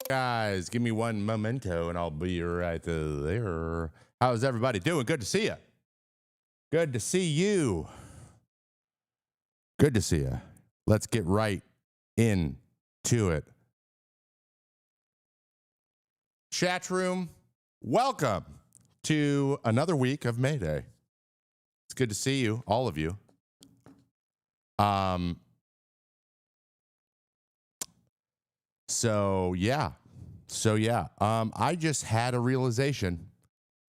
Guys, give me one memento and I'll be right there. How's everybody doing? Good to see you. Good to see you. Good to see you. Let's get right into it. Chat room, welcome to another week of Mayday. It's good to see you, all of you. So yeah. I just had a realization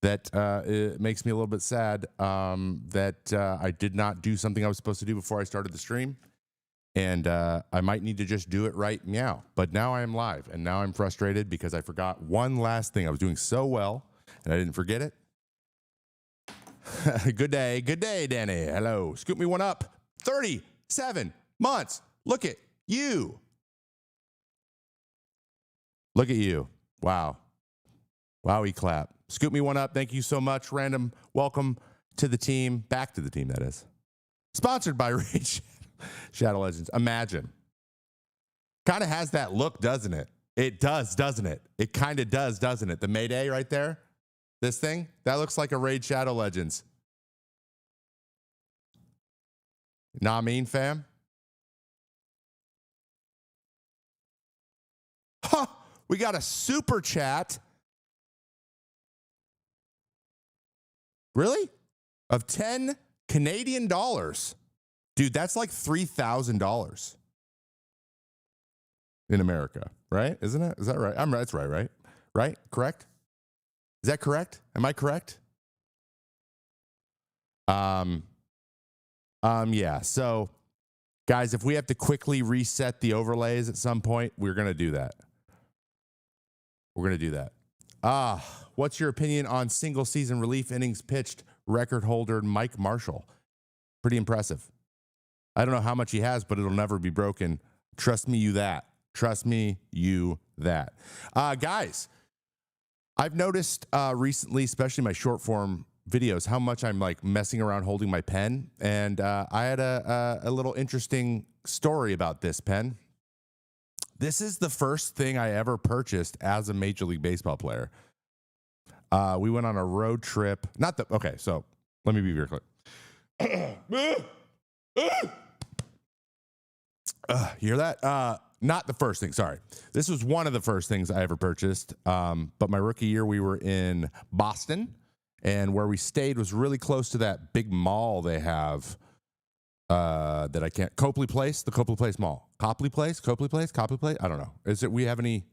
that it makes me a little bit sad that I did not do something I was supposed to do before I started the stream. And I might need to just do it right now. But now I am live, and now I'm frustrated because I forgot one last thing. I was doing so well, and I didn't forget it. Good day, Danny. Hello. Scoop me one up. 37 months. Look at you. Look at you. Wow. Wowie clap. Scoop me one up. Thank you so much. Random welcome to the team. Back to the team, that is. Sponsored by Rage Shadow Legends. Imagine. Kind of has that look, doesn't it? It does, doesn't it? It kind of does, doesn't it? The Mayday right there. This thing, that looks like a Raid Shadow Legends. Nah, I mean, fam. Huh, we got a super chat. Really? Of 10 Canadian dollars. Dude, that's like $3,000 in America, right? Isn't it? Is that right? That's right? Right? Correct? Is that correct? Am I correct? Yeah. So, guys, if we have to quickly reset the overlays at some point, we're going to do that. We're going to do that. What's your opinion on single season relief innings pitched record holder Mike Marshall? Pretty impressive. I don't know how much he has, but it'll never be broken. Trust me, you that. Trust me, you that. Guys, I've noticed recently, especially my short form videos, how much I'm like messing around holding my pen. And I had a little interesting story about this pen. This is the first thing I ever purchased as a Major League Baseball player. We went on a road trip. Okay, so let me be very clear. You hear that? Not the first thing, sorry. This was one of the first things I ever purchased. But my rookie year, we were in Boston, and where we stayed was really close to that big mall they have that I can't. Copley Place, the Copley Place Mall. Copley Place? I don't know. We have any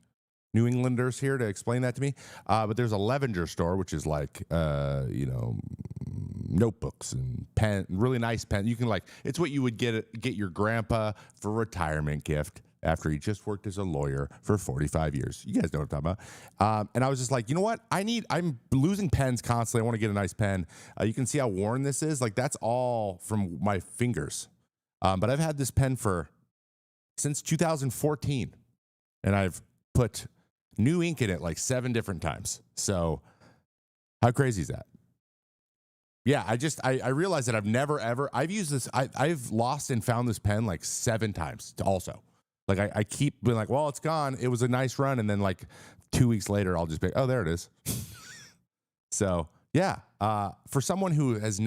New Englanders here to explain that to me? But there's a Levenger store, which is like, notebooks and pen, really nice pen. You can it's what you would get your grandpa for retirement gift after he just worked as a lawyer for 45 years. You guys know what I'm talking about. And I was just like, you know what? I'm losing pens constantly. I want to get a nice pen. You can see how worn this is. Like, that's all from my fingers. But I've had this pen since 2014, and I've put new ink in it like 7 different times. So how crazy is that? Yeah, I realized that I've used this. I've lost and found this pen like 7 times also. Like I keep being like, well, it's gone. It was a nice run. And then like 2 weeks later, I'll just be, oh, there it is. So yeah, for someone who has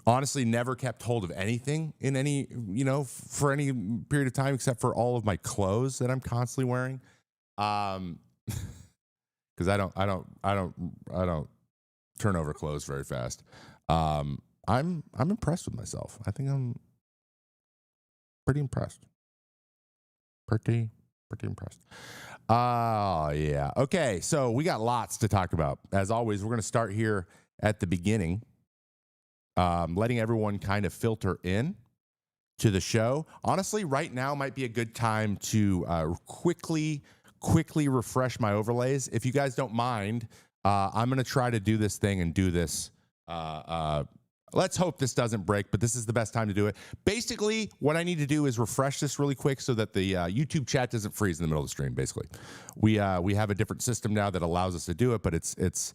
honestly never kept hold of anything in any, for any period of time, except for all of my clothes that I'm constantly wearing. Because I don't turn over clothes very fast. I'm impressed with myself. I think I'm pretty impressed. Pretty impressed. Yeah. Okay, so we got lots to talk about. As always, we're going to start here at the beginning, letting everyone kind of filter in to the show. Honestly, right now might be a good time to quickly refresh my overlays. If you guys don't mind, I'm going to try to do this thing and do this. Let's hope this doesn't break, but this is the best time to do it. Basically, what I need to do is refresh this really quick so that the YouTube chat doesn't freeze in the middle of the stream, basically. We have a different system now that allows us to do it, but it's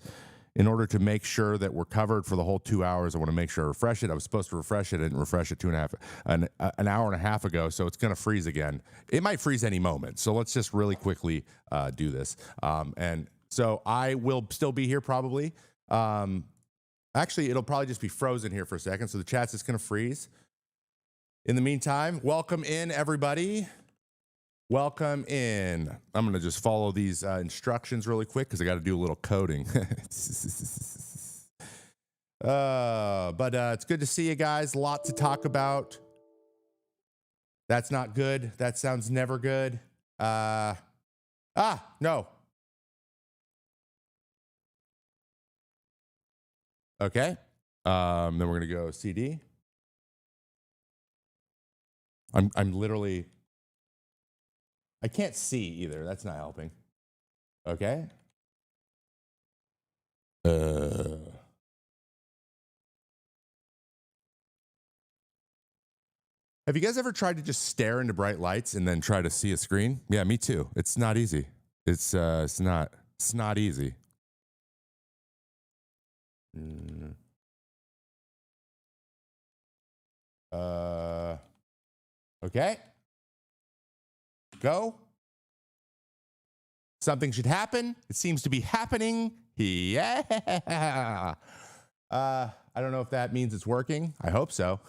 in order to make sure that we're covered for the whole 2 hours. I want to make sure I refresh it. I was supposed to refresh it. I didn't refresh it an hour and a half ago, so it's going to freeze again. It might freeze any moment, so let's just really quickly do this. And so I will still be here probably. Actually, it'll probably just be frozen here for a second, so the chat's just going to freeze. In the meantime, welcome in, everybody. Welcome in. I'm going to just follow these instructions really quick because I got to do a little coding. But it's good to see you guys. A lot to talk about. That's not good. That sounds never good. No. Okay. Then we're going to go CD. I'm literally... I can't see either. That's not helping. Okay. Have you guys ever tried to just stare into bright lights and then try to see a screen? Yeah, me too. It's not easy. It's not easy. Okay. Go. Something should happen. It seems to be happening. Yeah. I don't know if that means it's working. I hope so.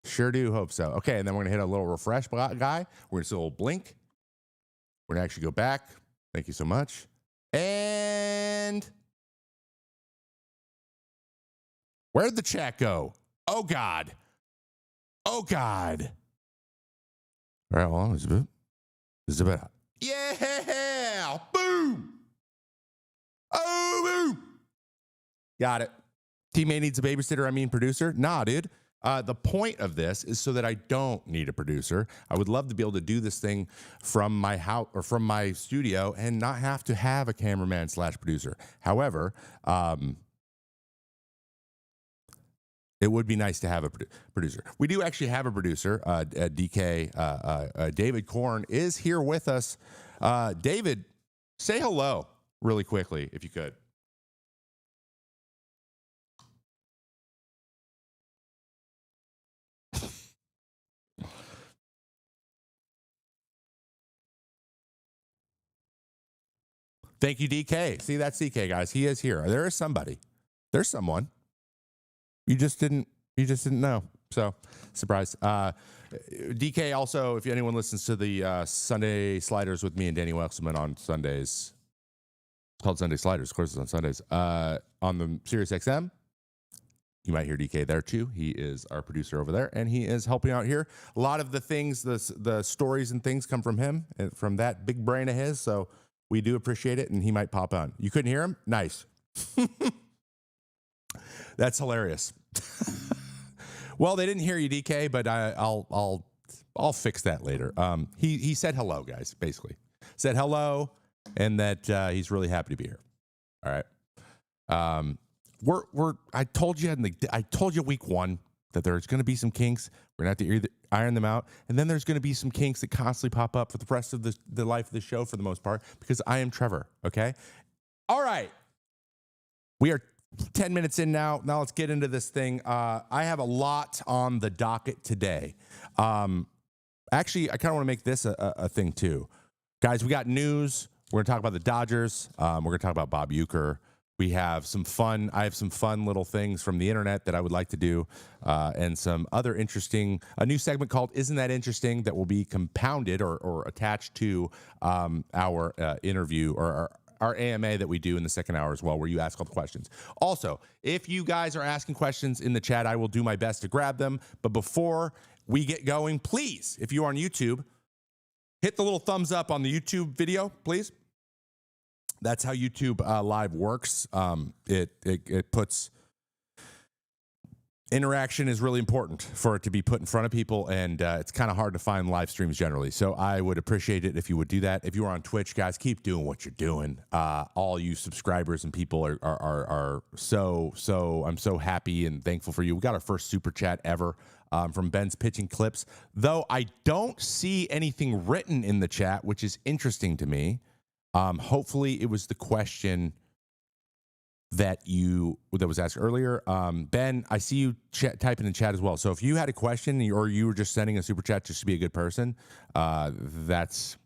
Sure do hope so. Okay, and then we're going to hit a little refresh guy. We're going to see a little blink. We're going to actually go back. Thank you so much. And where'd the chat go? Oh, God. Oh, God. All right, well, this is about. Yeah! Boom! Oh, boom! Got it. Teammate needs a babysitter, I mean producer? Nah, dude. The point of this is so that I don't need a producer. I would love to be able to do this thing from my house or from my studio and not have to have a cameraman / producer. However, it would be nice to have a producer. We do actually have a producer. DK, David Korn is here with us. David, say hello really quickly, if you could. Thank you, DK. See, that's DK, guys. He is here. There is somebody. There's someone. You just didn't know. So, surprise. DK also, if anyone listens to the Sunday Sliders with me and Danny Wexelman on Sundays, it's called Sunday Sliders. Of course, it's on Sundays. On the Sirius XM, you might hear DK there too. He is our producer over there, and he is helping out here. A lot of the things, the stories and things come from him, and from that big brain of his. So we do appreciate it, and he might pop on. You couldn't hear him? Nice. That's hilarious. Well, they didn't hear you, DK, but I'll fix that later. He said hello, guys. Basically, said hello, and that he's really happy to be here. All right. I told you week one that there's going to be some kinks. We're going to have to iron them out, and then there's going to be some kinks that constantly pop up for the rest of the life of the show for the most part because I am Trevor. Okay. All right. We are 10 minutes in now. Now let's get into this thing. I have a lot on the docket today. Actually, I kind of want to make this a thing too. Guys, we got news. We're going to talk about the Dodgers. We're going to talk about Bob Uecker. I have some fun little things from the internet that I would like to do, and some other interesting, a new segment called Isn't That Interesting that will be compounded or attached to our interview or our AMA that we do in the second hour as well, where you ask all the questions. Also, if you guys are asking questions in the chat, I will do my best to grab them. But before we get going, please, if you're on YouTube, hit the little thumbs up on the YouTube video, please. That's how YouTube Live works. It puts interaction is really important for it to be put in front of people, and it's kind of hard to find live streams generally. So I would appreciate it if you would do that. If you are on Twitch, guys, keep doing what you're doing. All you subscribers and people are so I'm so happy and thankful for you. We got our first super chat ever from Ben's Pitching Clips, though I don't see anything written in the chat, which is interesting to me. Hopefully it was the question that was asked earlier. Ben, I see you typing in chat as well. So if you had a question or you were just sending a super chat just to be a good person, that's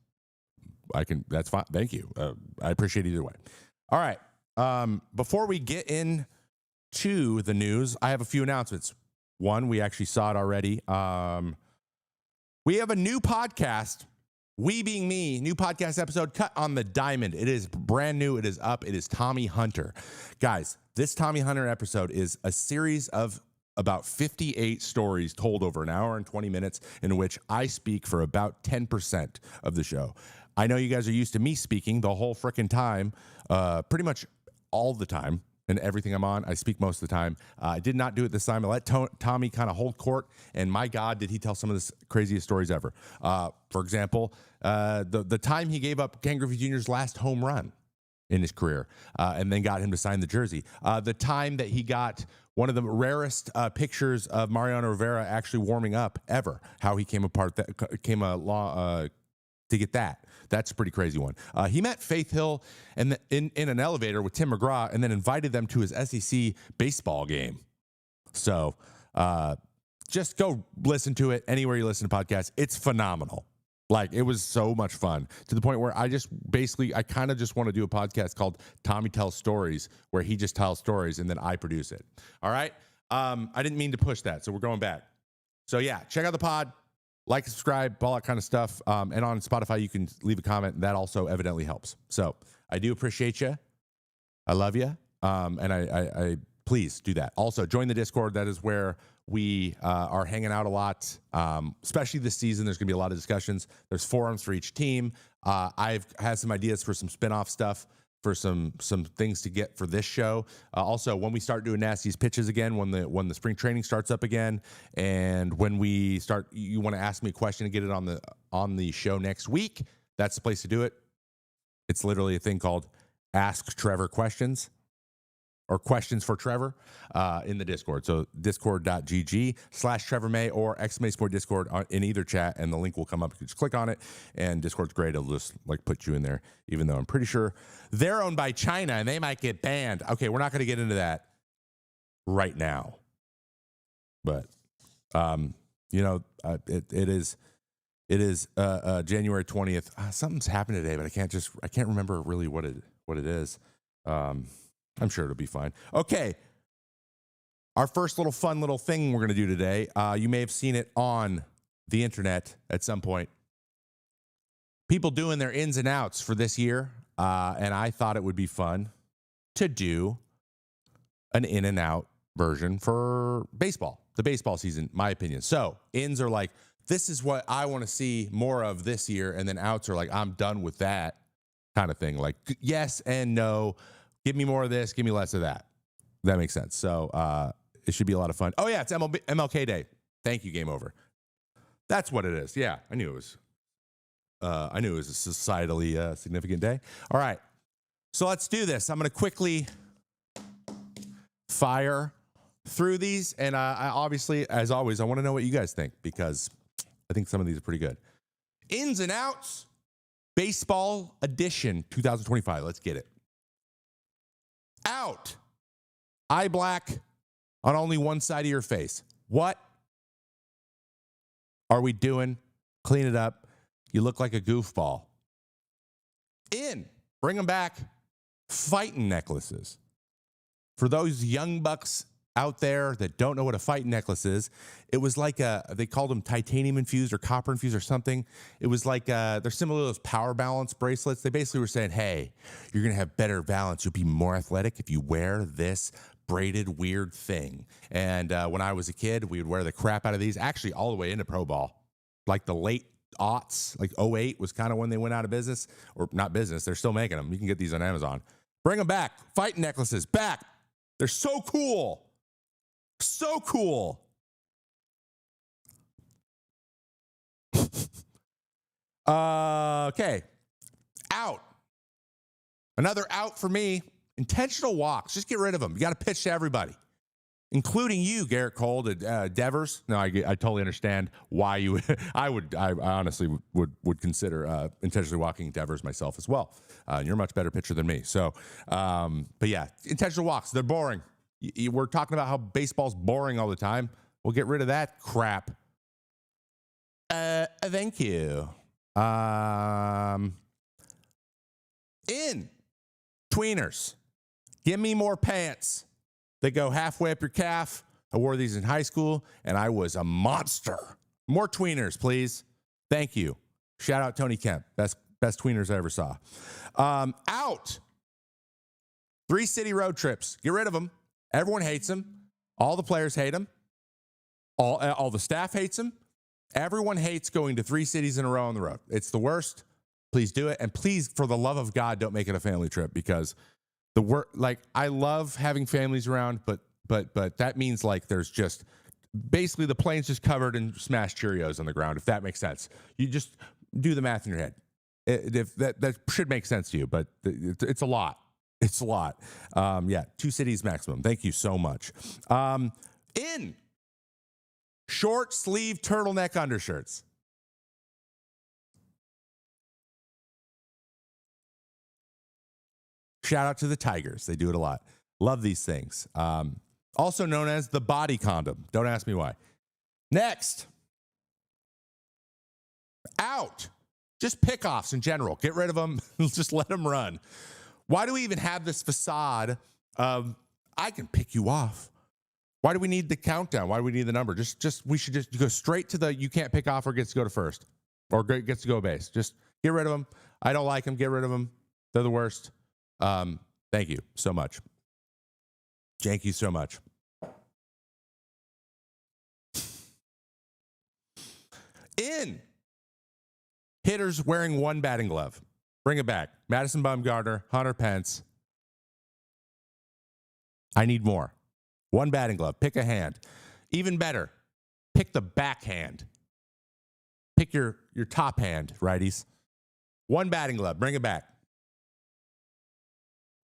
fine. Thank you. I appreciate it either way. All right. Before we get into the news, I have a few announcements. One, we actually saw it already. We have a new podcast. We being me, new podcast episode, Cut on the Diamond. It is brand new. It is up. It is Tommy Hunter. Guys, this Tommy Hunter episode is a series of about 58 stories told over an hour and 20 minutes in which I speak for about 10% of the show. I know you guys are used to me speaking the whole frickin' time, pretty much all the time. And everything I'm on, I speak most of the time. I did not do it this time. I let Tommy kind of hold court, and my God, did he tell some of the craziest stories ever. For example, the time he gave up Ken Griffey Jr.'s last home run in his career, and then got him to sign the jersey. The time that he got one of the rarest pictures of Mariano Rivera actually warming up ever. How he came along to get that. That's a pretty crazy one. He met Faith Hill in an elevator with Tim McGraw and then invited them to his SEC baseball game. So just go listen to it anywhere you listen to podcasts. It's phenomenal. Like, it was so much fun to the point where I kind of just want to do a podcast called Tommy Tells Stories, where he just tells stories and then I produce it. All right. I didn't mean to push that. So we're going back. So yeah, check out the pod. Like, subscribe, all that kind of stuff. And on Spotify, you can leave a comment. That also evidently helps. So I do appreciate you. I love you. And I please do that. Also, join the Discord. That is where we are hanging out a lot, especially this season. There's going to be a lot of discussions. There's forums for each team. I've had some ideas for some spinoff stuff, for some things to get for this show. Also, when we start doing Nasty's pitches again, when the spring training starts up again, and when we start, you want to ask me a question and get it on the show next week, that's the place to do it. It's literally a thing called Ask Trevor Questions, or Questions for Trevor, in the Discord. So discord.gg/Trevor May or !Discord in either chat, and the link will come up. You can just click on it, and Discord's great. It'll just put you in there, even though I'm pretty sure they're owned by China and they might get banned. Okay, we're not going to get into that right now. But, it is January 20th. Something's happened today, but I can't remember really what it is. I'm sure it'll be fine. Okay. Our first fun little thing we're going to do today. You may have seen it on the internet at some point. People doing their ins and outs for this year. And I thought it would be fun to do an in and out version for baseball, the baseball season, my opinion. So ins are like, this is what I want to see more of this year. And then outs are like, I'm done with that kind of thing. Like, yes and no. Give me more of this. Give me less of that. That makes sense. So it should be a lot of fun. Oh, yeah, it's MLK Day. Thank you, Game Over. That's what it is. Yeah, I knew it was a societally significant day. All right, so let's do this. I'm going to quickly fire through these. And I obviously, as always, I want to know what you guys think, because I think some of these are pretty good. Ins and outs, baseball edition 2025. Let's get it. Out. Eye black on only one side of your face. What are we doing? Clean it up. You look like a goofball. In. Bring them back. Fighting necklaces. For those young bucks out there that don't know what a fighting necklace is, it was like they called them titanium infused or copper infused or something. It was like they're similar to those power balance bracelets. They basically were saying, hey, you're going to have better balance. You'll be more athletic if you wear this braided weird thing. And when I was a kid, we would wear the crap out of these, actually all the way into pro ball. Like the late aughts, like 08 was kind of when they went out of business, or not business. They're still making them. You can get these on Amazon. Bring them back. Fighting necklaces back. They're so cool. So cool. Okay. Out. Another out for me. Intentional walks. Just get rid of them. You got to pitch to everybody. including you, Garrett Cole, to Devers. No, I totally understand why you. I honestly would consider intentionally walking Devers myself as well. You're a much better pitcher than me. So, but yeah, intentional walks, they're boring. We're talking about how baseball's boring all the time. We'll get rid of that crap. Thank you. In tweeners, give me more pants that go halfway up your calf. I wore these in high school, and I was a monster. More tweeners, please. Thank you. Shout out Tony Kemp. Best tweeners I ever saw. Out. 3-city road trips. Get rid of them. Everyone hates them. All the players hate them. All the staff hates them. Everyone hates going to 3 cities in a row on the road. It's the worst. Please do it. And please, for the love of God, don't make it a family trip, because I love having families around, but that means like there's just basically the plane's just covered in smashed Cheerios on the ground, if that makes sense. You just do the math in your head. If that should make sense to you, but it's a lot. It's a lot. 2 cities maximum. Thank you so much. In short sleeve turtleneck undershirts. Shout out to the Tigers. They do it a lot. Love these things. Also known as the body condom. Don't ask me why. Next. Out. Just pickoffs in general. Get rid of them. Just let them run. Why do we even have this facade of, I can pick you off? Why do we need the countdown? Why do we need the number? We should just go straight to the you can't pick off or gets to go to first or gets to go base. Just get rid of them. I don't like them. Get rid of them. They're the worst. Thank you so much. Thank you so much. In hitters wearing one batting glove. Bring it back. Madison Bumgarner, Hunter Pence. I need more. One batting glove. Pick a hand. Even better, pick the backhand. Pick your top hand, righties. One batting glove. Bring it back.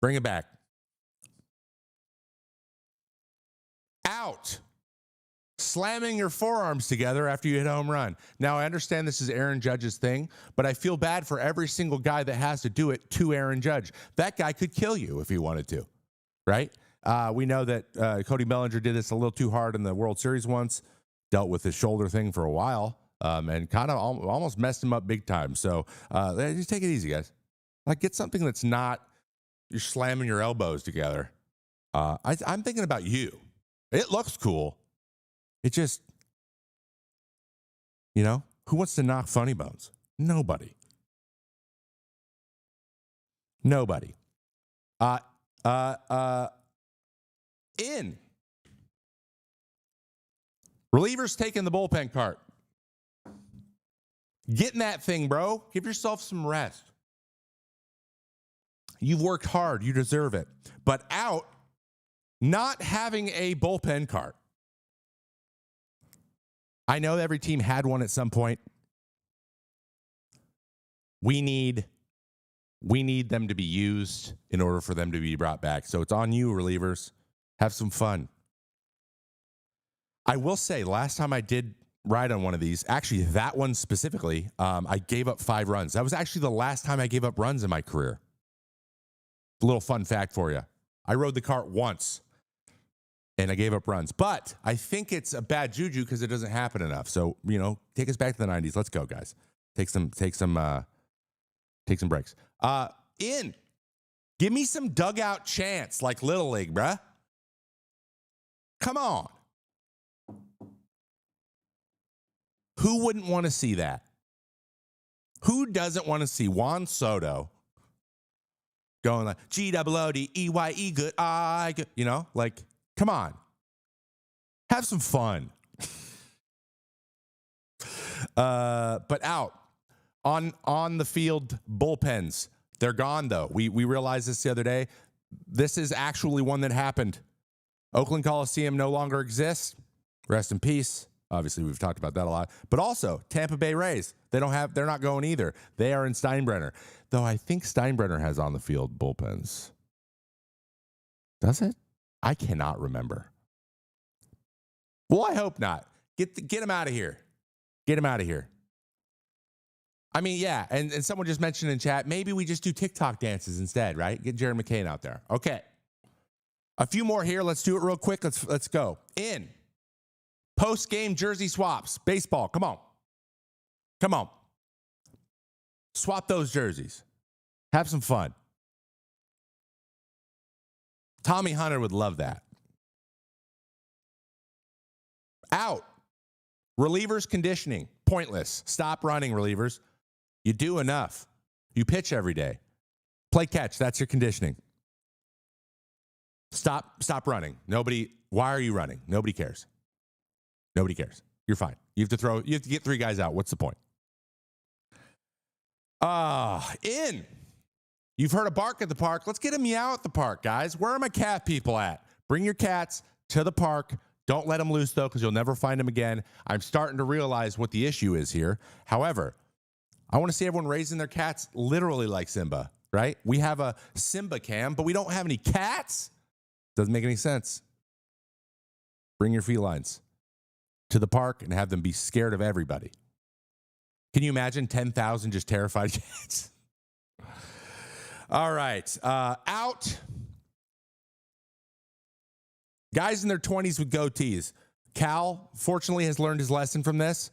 Bring it back. Out. Slamming your forearms together after you hit a home run. Now, I understand this is Aaron Judge's thing, but I feel bad for every single guy that has to do it to Aaron Judge. That guy could kill you if he wanted to, right? We know that Cody Bellinger did this a little too hard in the World Series once, dealt with his shoulder thing for a while, and kind of almost messed him up big time. So just take it easy, guys. Like, get something that's not you're slamming your elbows together. I'm thinking about you. It looks cool. It just, who wants to knock funny bones? Nobody. Nobody. In. Relievers taking the bullpen cart. Get in that thing, bro. Give yourself some rest. You've worked hard. You deserve it. But out, not having a bullpen cart. I know every team had one at some point. We need them to be used in order for them to be brought back. So it's on you, relievers. Have some fun. I will say, last time I did ride on one of these, actually that one specifically, I gave up 5 runs. That was actually the last time I gave up runs in my career. A little fun fact for you. I rode the cart once, and I gave up runs. But I think it's a bad juju because it doesn't happen enough. So, take us back to the 90s. Let's go, guys. Take some breaks. In. Give me some dugout chants like Little League, bruh. Come on. Who wouldn't want to see that? Who doesn't want to see Juan Soto going like G-O-O-D-E-Y-E, good, I, good, come on. Have some fun. But out. On the field bullpens. They're gone, though. We realized this the other day. This is actually one that happened. Oakland Coliseum no longer exists. Rest in peace. Obviously, we've talked about that a lot. But also, Tampa Bay Rays. They're not going either. They are in Steinbrenner. Though I think Steinbrenner has on the field bullpens. Does it? I cannot remember. Well, I hope not. Get him out of here. Get him out of here. I mean, yeah, and someone just mentioned in chat, maybe we just do TikTok dances instead, right? Get Jared McCain out there. Okay. A few more here. Let's do it real quick. Let's go. In. Post-game jersey swaps. Baseball. Come on. Come on. Swap those jerseys. Have some fun. Tommy Hunter would love that. Out. Relievers conditioning. Pointless. Stop running, relievers. You do enough. You pitch every day. Play catch. That's your conditioning. Stop running. Why are you running? Nobody cares. Nobody cares. You're fine. You have to get 3 guys out. What's the point? In. You've heard a bark at the park. Let's get a meow at the park, guys. Where are my cat people at? Bring your cats to the park. Don't let them loose, though, because you'll never find them again. I'm starting to realize what the issue is here. However, I want to see everyone raising their cats literally like Simba, right? We have a Simba cam, but we don't have any cats. Doesn't make any sense. Bring your felines to the park and have them be scared of everybody. Can you imagine 10,000 just terrified cats? All right. Out. Guys in their 20s with goatees. Cal, fortunately, has learned his lesson from this.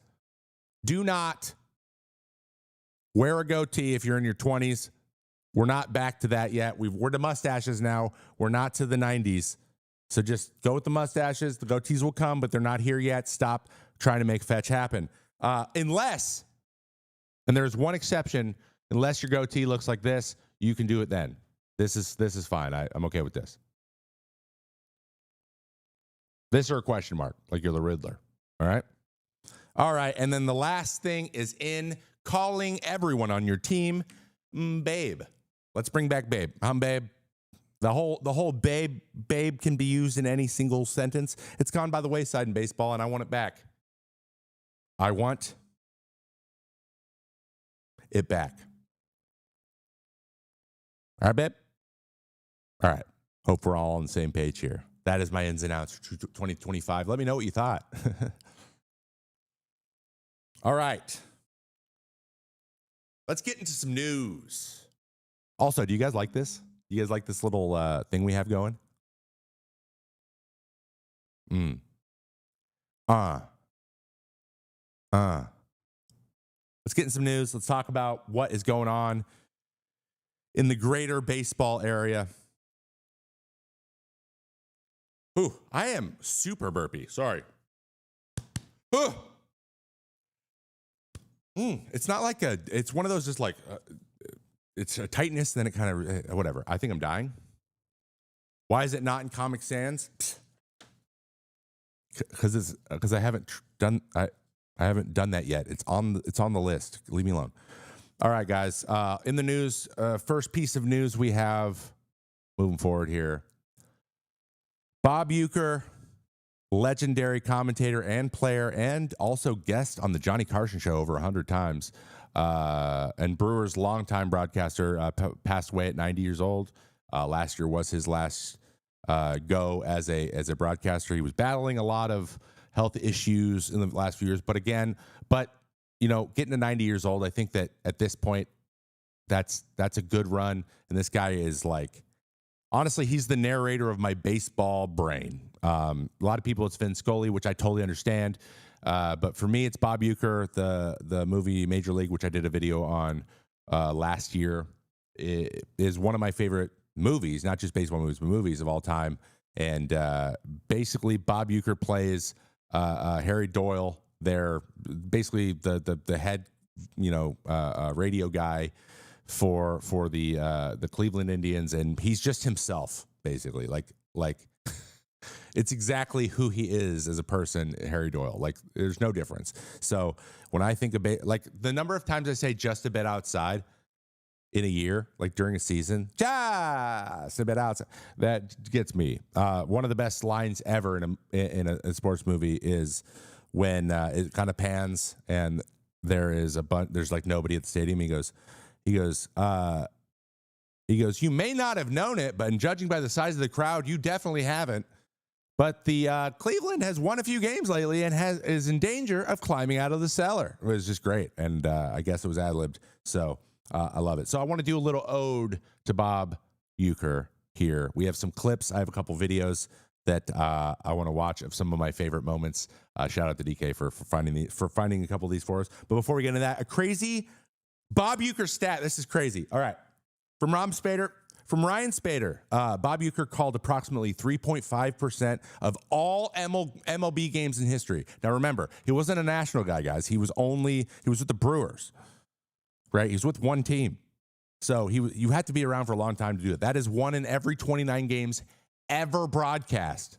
Do not wear a goatee if you're in your 20s. We're not back to that yet. We're to mustaches now. We're not to the 90s. So just go with the mustaches. The goatees will come, but they're not here yet. Stop trying to make fetch happen. Unless, and there's one exception, unless your goatee looks like this, you can do it then. This is fine. I'm okay with this. This or a question mark, like you're the Riddler. All right? All right, and then the last thing is in calling everyone on your team babe. Let's bring back babe. I'm babe. The whole babe can be used in any single sentence. It's gone by the wayside in baseball, and I want it back. I want it back. All right, babe? All right. Hope we're all on the same page here. That is my ins and outs for 2025. Let me know what you thought. All right. Let's get into some news. Also, do you guys like this? You guys like this little thing we have going? Let's get in some news. Let's talk about what is going on in the greater baseball area. Ooh, I am super burpy. Sorry. It's not like it's one of those just like, it's a tightness, then it kind of, whatever. I think I'm dying. Why is it not in Comic Sans? Because I haven't done that yet. It's on the list. Leave me alone. All right, guys. In the news, first piece of news we have moving forward here. Bob Uecker, legendary commentator and player, and also guest on the Johnny Carson Show over 100 times, and Brewers' longtime broadcaster, passed away at 90 years old. Last year was his last go as a broadcaster. He was battling a lot of health issues in the last few years, but getting to 90 years old, I think that at this point, that's a good run. And this guy is like, honestly, he's the narrator of my baseball brain. A lot of people, it's Vin Scully, which I totally understand. But for me, it's Bob Uecker, the movie Major League, which I did a video on last year. It is one of my favorite movies, not just baseball movies, but movies of all time. And basically, Bob Uecker plays Harry Doyle, there, basically the head, radio guy for the Cleveland Indians, and he's just himself, basically. Like it's exactly who he is as a person, Harry Doyle. Like, there's no difference. So when I think about, like, the number of times I say just a bit outside in a year, like during a season, just a bit outside, that gets me. One of the best lines ever in a sports movie is when it kind of pans and there's like nobody at the stadium. He goes, you may not have known it, but in judging by the size of the crowd, you definitely haven't. But the Cleveland has won a few games lately and is in danger of climbing out of the cellar. It was just great, and I guess it was ad-libbed, so I love it. So I want to do a little ode to Bob Uecker here. We have some clips. I have a couple videos that I want to watch of some of my favorite moments. Shout out to DK for finding a couple of these for us. But before we get into that, a crazy Bob Uecker stat. This is crazy. All right, from Ryan Spader, Bob Uecker called approximately 3.5% of all MLB games in history. Now remember, he wasn't a national guy, guys. He was with the Brewers, right? He was with one team. So you had to be around for a long time to do it. That is one in every 29 games ever broadcast.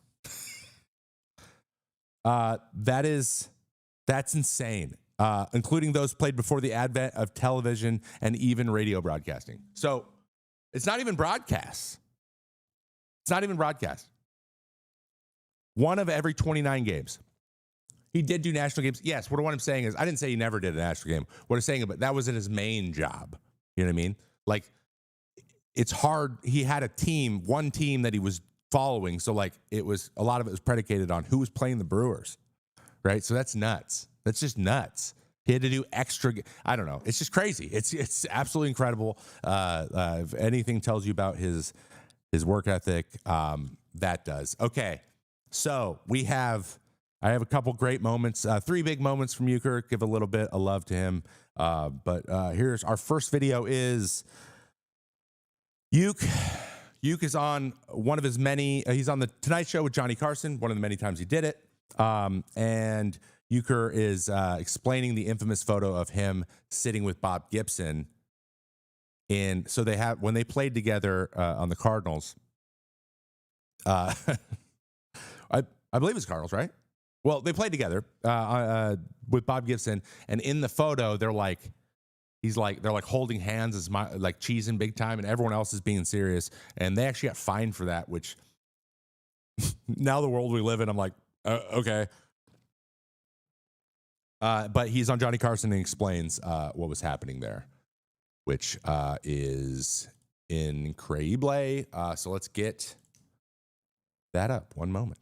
That's insane. Including those played before the advent of television and even radio broadcasting. So it's not even broadcasts. One of every 29 games. He did do national games. Yes, what I'm saying is, I didn't say he never did a national game. What I'm saying, but that wasn't his main job. You know what I mean? Like, it's hard. He had one team that he was following. So like, a lot of it was predicated on who was playing the Brewers, right? So that's nuts. That's just nuts. He had to do extra. I don't know. It's just crazy. It's absolutely incredible. If anything tells you about his work ethic, that does. Okay, so I have a couple great moments. 3 big moments from Uecker. Give a little bit of love to him. But here's our first video. Is Uecker is on one of his many. He's on the Tonight Show with Johnny Carson. One of the many times he did it. And Uecker is explaining the infamous photo of him sitting with Bob Gibson. So when they played together on the Cardinals, I believe it's Cardinals, right? Well, they played together with Bob Gibson, and in the photo, they're like holding hands, as like cheesing big time, and everyone else is being serious. And they actually got fined for that, which now the world we live in, I'm like, okay. But he's on Johnny Carson and explains what was happening there, which is incredible. So let's get that up. One moment.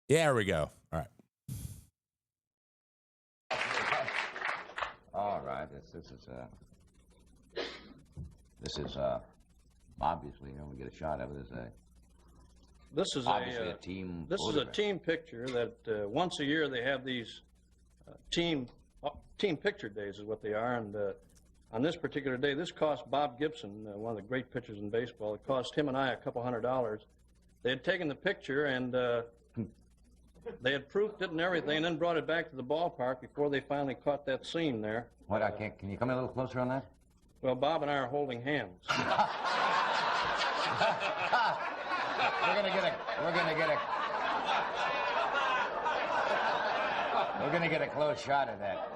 There we go. All right. All right. This is obviously, we get a shot of it. This is obviously a team. This is a team picture that once a year they have these team picture days, is what they are. And on this particular day, this cost Bob Gibson, one of the great pitchers in baseball. It cost him and I a couple $100. They had taken the picture and they had proofed it and everything, and then brought it back to the ballpark before they finally caught that scene there. What? Can you come a little closer on that? Well, Bob and I are holding hands. We're gonna get a close shot of that.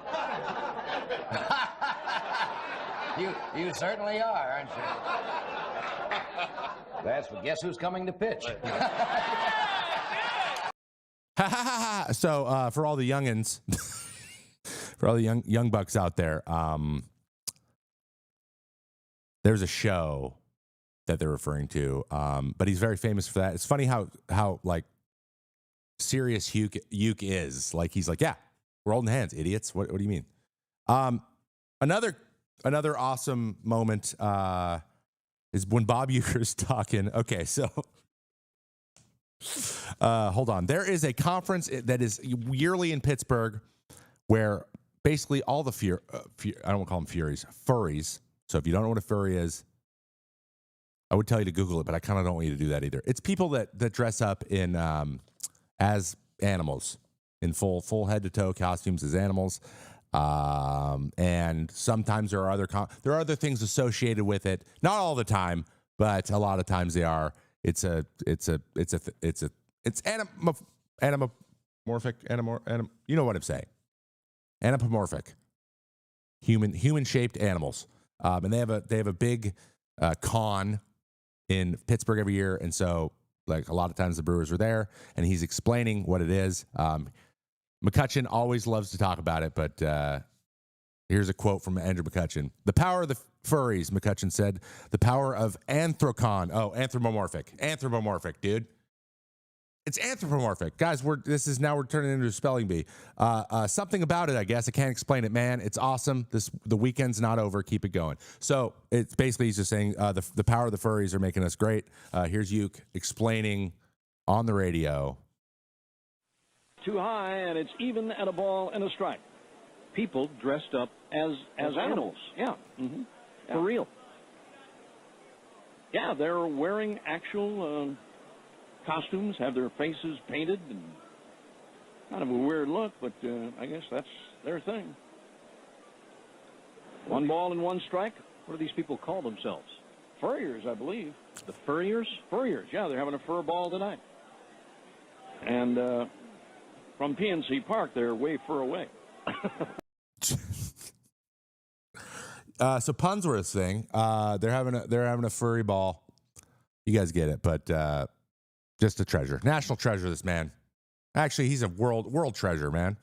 You certainly are, aren't you? Guess who's coming to pitch? So for all the youngins, for all the young bucks out there, there's a show that they're referring to, but he's very famous for that. It's funny how like serious Uecker is. Like, he's like, yeah, we're holding hands, idiots. What do you mean? Another awesome moment is when Bob Uecker's talking. Okay, so hold on. There is a conference that is yearly in Pittsburgh where basically all the I don't want to call them furries. So if you don't know what a furry is, I would tell you to Google it, but I kind of don't want you to do that either. It's people that dress up in as animals, in full head to toe costumes as animals, and sometimes there are other things associated with it. Not all the time, but a lot of times they are. It's anamorphic. You know what I'm saying? Anamorphic. Human shaped animals. And they have a big con in Pittsburgh every year, and so like a lot of times the Brewers are there, and he's explaining what it is. McCutcheon always loves to talk about it, but Here's a quote from Andrew McCutcheon. The power of the furries, McCutcheon said. The power of anthrocon. Oh, anthropomorphic. Anthropomorphic, dude. It's anthropomorphic. Guys, we're turning into a spelling bee. Something about it, I guess. I can't explain it, man. It's awesome. The weekend's not over. Keep it going. So it's basically he's just saying the power of the furries are making us great. Here's Uecker explaining on the radio. Too high, and it's even at a ball and a strike. People dressed up as animals. Yeah. Mm-hmm. Yeah. For real. Yeah, they're wearing actual costumes, have their faces painted, and kind of a weird look, but I guess that's their thing. One ball and one strike. What do these people call themselves? Furriers, I believe. The Furriers? Furriers, yeah, they're having a fur ball tonight. And from PNC Park, they're way fur away. So Punsworth's thing, they're having a furry ball. You guys get it, but just a treasure, national treasure. This man, actually, he's a world treasure, man.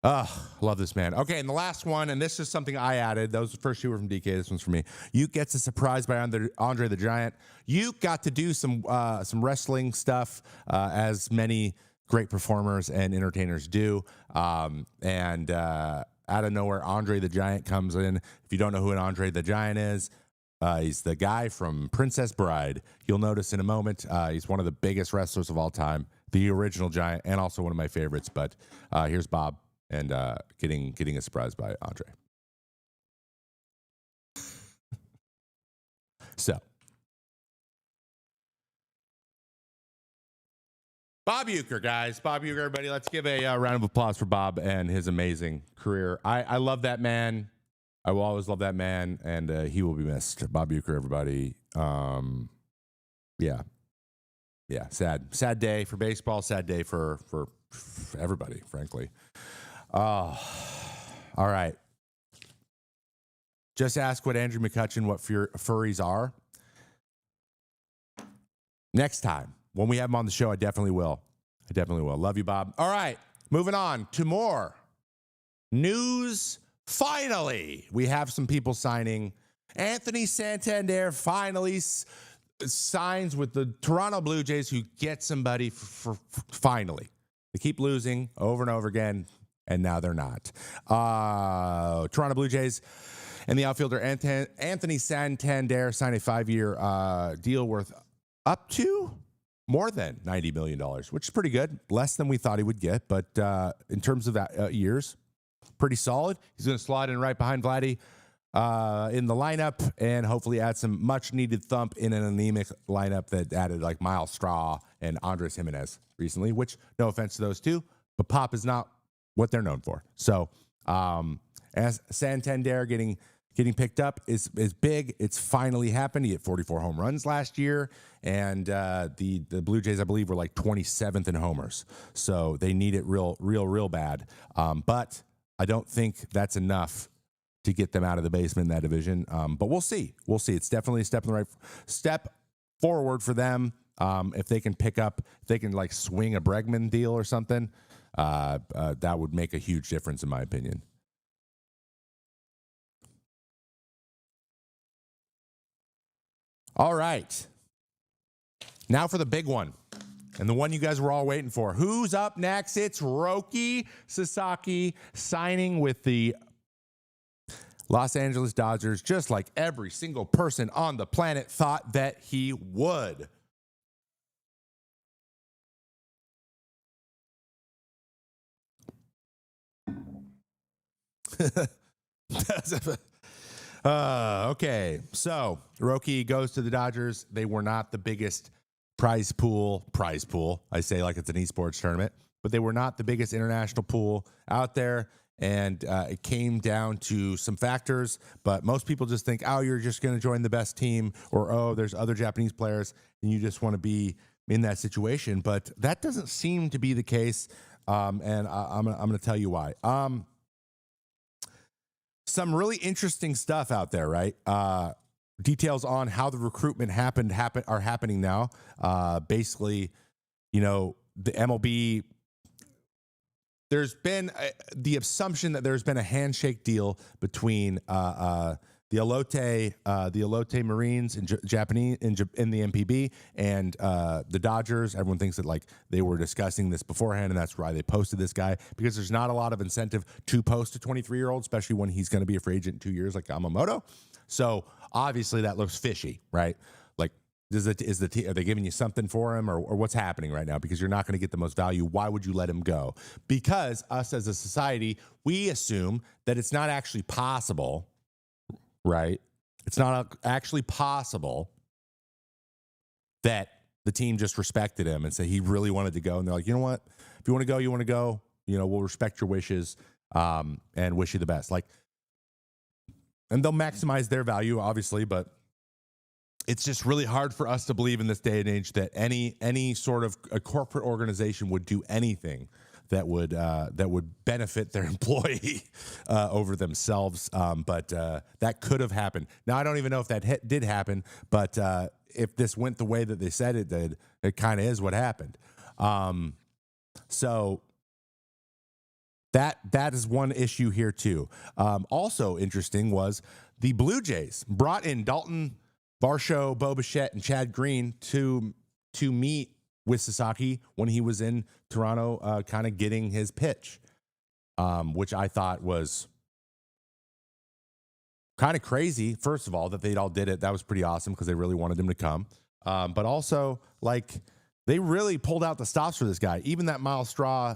Love this man. Okay, and the last one, and this is something I added. Those first two were from DK. This one's for me. Uecker gets a surprise by Andre the Giant. Uecker got to do some wrestling stuff, as many great performers and entertainers do, and out of nowhere, Andre the Giant comes in. If you don't know who an Andre the Giant is, he's the guy from Princess Bride. You'll notice in a moment, he's one of the biggest wrestlers of all time, the original Giant, and also one of my favorites. But here's Bob and getting a surprise by Andre. So, Bob Uecker, guys. Bob Uecker, everybody. Let's give a round of applause for Bob and his amazing career. I love that man. I will always love that man, and he will be missed. Bob Uecker, everybody. Yeah. Sad day for baseball. Sad day for everybody, frankly. All right. Just ask what Andrew McCutcheon what furries are. Next time. When we have him on the show, I definitely will. Love you, Bob. All right, moving on to more news. Finally, we have some people signing. Anthony Santander finally signs with the Toronto Blue Jays, who get somebody for finally. They keep losing over and over again, and now they're not. Toronto Blue Jays and the outfielder Anthony Santander signed a 5-year deal worth up to more than $90 million, which is pretty good. Less than we thought he would get, but in terms of that years, pretty solid. He's going to slide in right behind Vladdy in the lineup and hopefully add some much-needed thump in an anemic lineup that added like Miles Straw and Andres Jimenez recently, which, no offense to those two, but pop is not what they're known for. So as Santander getting picked up is big. It's finally happened. He hit 44 home runs last year, and the Blue Jays, I believe, were like 27th in homers. So they need it real bad. But I don't think that's enough to get them out of the basement in that division. But we'll see. It's definitely a step in the right step forward for them. If they can like swing a Bregman deal or something, that would make a huge difference in my opinion. All right. Now for the big one. And the one you guys were all waiting for. Who's up next? It's Roki Sasaki signing with the Los Angeles Dodgers, just like every single person on the planet thought that he would. Okay, so Roki goes to the Dodgers. They were not the biggest prize pool. I say like it's an esports tournament, but they were not the biggest international pool out there. And it came down to some factors, but most people just think, oh, you're just going to join the best team, or, oh, there's other Japanese players and you just want to be in that situation. But that doesn't seem to be the case. And I'm going to tell you why. Some really interesting stuff out there, right? Details on how the recruitment are happening now. Basically, the MLB there's been the assumption that there's been a handshake deal between the Elote Marines in Japanese in the MPB and the Dodgers. Everyone thinks that like they were discussing this beforehand, and that's why they posted this guy, because there's not a lot of incentive to post a 23-year-old, especially when he's going to be a free agent in 2 years, like Yamamoto. So obviously that looks fishy, right? Like, are they giving you something for him, or what's happening right now? Because you're not going to get the most value. Why would you let him go? Because us as a society, we assume that it's not actually possible. Right? It's not actually possible that the team just respected him and said he really wanted to go. And they're like, you know what? If you want to go, you want to go. You know, we'll respect your wishes and wish you the best. Like, and they'll maximize their value, obviously, but it's just really hard for us to believe in this day and age that any sort of a corporate organization would do anything that would benefit their employee over themselves. But that could have happened. Now, I don't even know if that did happen, but if this went the way that they said it did, it kind of is what happened. So that is one issue here too. Also interesting was the Blue Jays brought in Dalton Varsho, Bo Bichette, and Chad Green to meet with Sasaki when he was in Toronto, kind of getting his pitch, which I thought was kind of crazy. First of all, that they all did it. That was pretty awesome because they really wanted him to come. But also, like, they really pulled out the stops for this guy. Even that Miles Straw,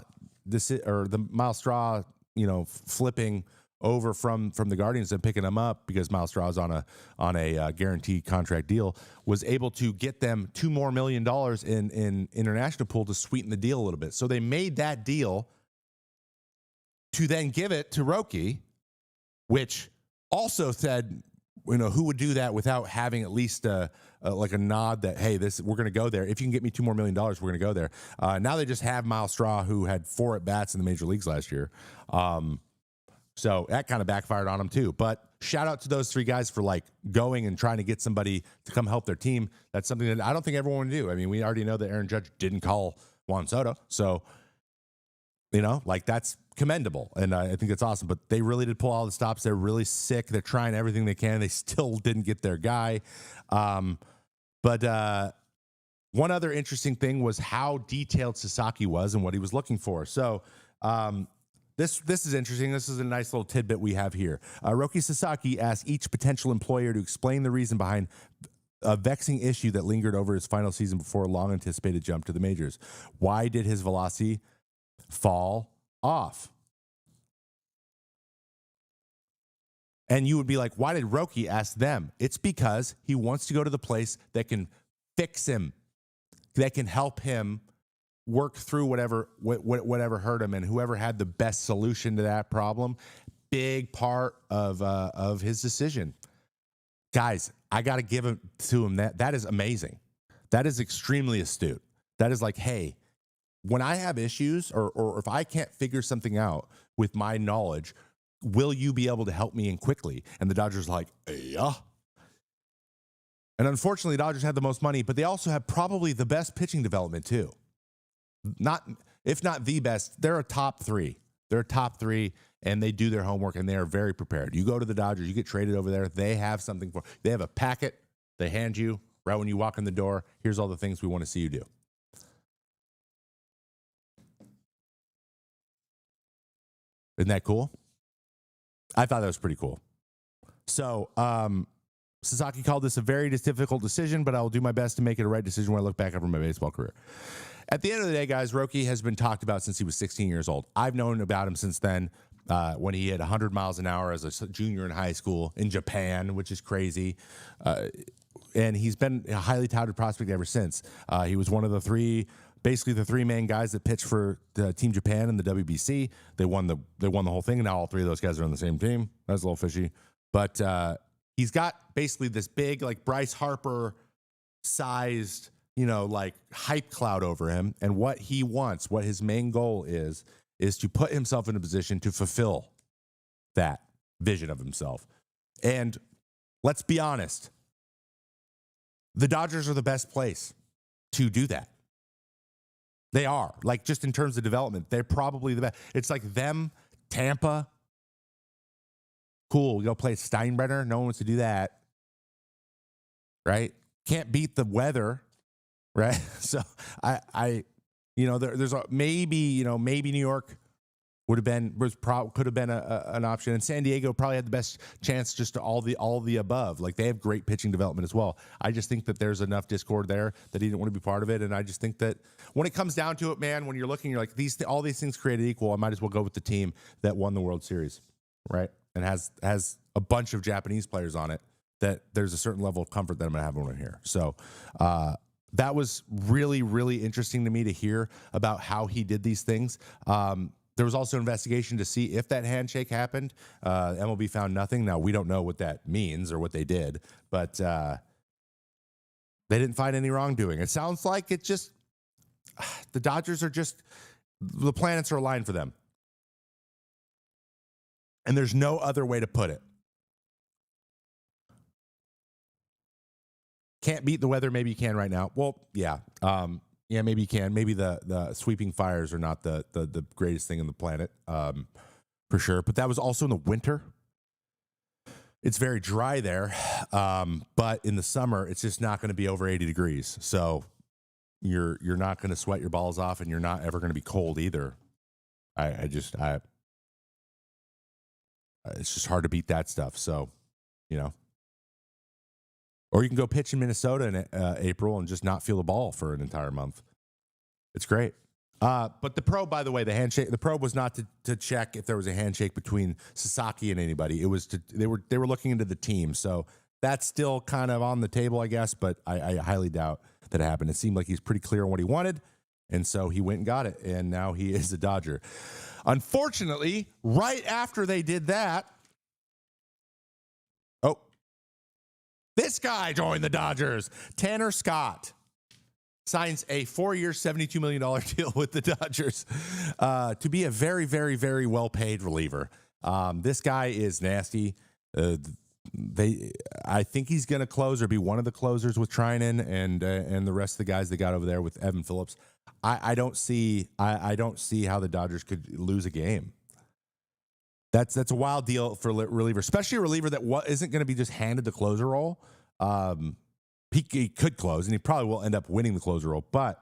flipping over from the Guardians and picking him up because Miles Straw is on a guaranteed contract deal, was able to get them $2 more million in international pool to sweeten the deal a little bit. So they made that deal to then give it to Roki, which also said, you know, who would do that without having at least like a nod that, hey, we're going to go there. If you can get me $2 more million, we're going to go there. Now they just have Miles Straw, who had 4 at-bats in the major leagues last year. So that kind of backfired on them too. But shout out to those 3 guys for like going and trying to get somebody to come help their team. That's something that I don't think everyone would do. I mean, we already know that Aaron Judge didn't call Juan Soto. So, you know, like, that's commendable. And I think it's awesome. But they really did pull all the stops. They're really sick. They're trying everything they can. They still didn't get their guy. But one other interesting thing was how detailed Sasaki was and what he was looking for. So, This is interesting. This is a nice little tidbit we have here. Roki Sasaki asked each potential employer to explain the reason behind a vexing issue that lingered over his final season before a long-anticipated jump to the majors. Why did his velocity fall off? And you would be like, why did Roki ask them? It's because he wants to go to the place that can fix him, that can help him work through whatever hurt him, and whoever had the best solution to that problem. Big part of his decision. Guys, I got to give it to him. That is amazing. That is extremely astute. That is like, hey, when I have issues or if I can't figure something out with my knowledge, will you be able to help me in quickly? And the Dodgers like, yeah. And unfortunately, the Dodgers had the most money, but they also have probably the best pitching development too. If not the best, they're a top 3. They're a top 3, and they do their homework, and they are very prepared. You go to the Dodgers, you get traded over there. They have something they have a packet they hand you right when you walk in the door. Here's all the things we want to see you do. Isn't that cool? I thought that was pretty cool. So, Sasaki called this a very difficult decision, but I will do my best to make it a right decision when I look back over my baseball career. At the end of the day, guys, Roki has been talked about since he was 16 years old. I've known about him since then, when he hit 100 miles an hour as a junior in high school in Japan, which is crazy. And he's been a highly touted prospect ever since. He was one of the 3 main guys that pitched for the Team Japan in the WBC. They won the whole thing, and now all 3 of those guys are on the same team. That's a little fishy. But he's got basically this big, like, Bryce Harper sized, you know, like, hype cloud over him. And what he wants, what his main goal is to put himself in a position to fulfill that vision of himself. And let's be honest, the Dodgers are the best place to do that. They are. Like, just in terms of development, they're probably the best. It's like them, Tampa. Cool. We go play Steinbrenner. No one wants to do that. Right? Can't beat the weather. Right? So there's maybe New York could have been an option, and San Diego probably had the best chance, just to all the above. Like, they have great pitching development as well. I just think that there's enough discord there that he didn't want to be part of it, and I just think that when it comes down to it, man, when you're looking, you're like, all these things created equal. I might as well go with the team that won the World Series, right? And has a bunch of Japanese players on it. That there's a certain level of comfort that I'm gonna have when I'm here. So that was really, really interesting to me to hear about how he did these things. There was also an investigation to see if that handshake happened. MLB found nothing. Now, we don't know what that means or what they did, but they didn't find any wrongdoing. It sounds like the Dodgers are just, the planets are aligned for them. And there's no other way to put it. Can't beat the weather. Maybe you can right now. Well, yeah. Yeah, maybe you can. Maybe the sweeping fires are not the greatest thing on the planet, for sure. But that was also in the winter. It's very dry there, but in the summer, it's just not going to be over 80 degrees. So you're not going to sweat your balls off, and you're not ever going to be cold either. It's just hard to beat that stuff. So, or you can go pitch in Minnesota in April and just not feel the ball for an entire month. It's great. But the probe, by the way, the probe was not to check if there was a handshake between Sasaki and anybody. It was they were looking into the team. So that's still kind of on the table, I guess, but I highly doubt that it happened. It seemed like he's pretty clear on what he wanted, and so he went and got it, and now he is a Dodger. Unfortunately, right after they did that, this guy joined the Dodgers. Tanner Scott signs a 4-year, $72 million deal with the Dodgers to be a very, very, very well-paid reliever. This guy is nasty. I think he's going to close or be one of the closers with Trinan and the rest of the guys they got over there with Evan Phillips. I don't see how the Dodgers could lose a game. That's a wild deal for a reliever, especially a reliever that isn't going to be just handed the closer role. He could close, and he probably will end up winning the closer role. But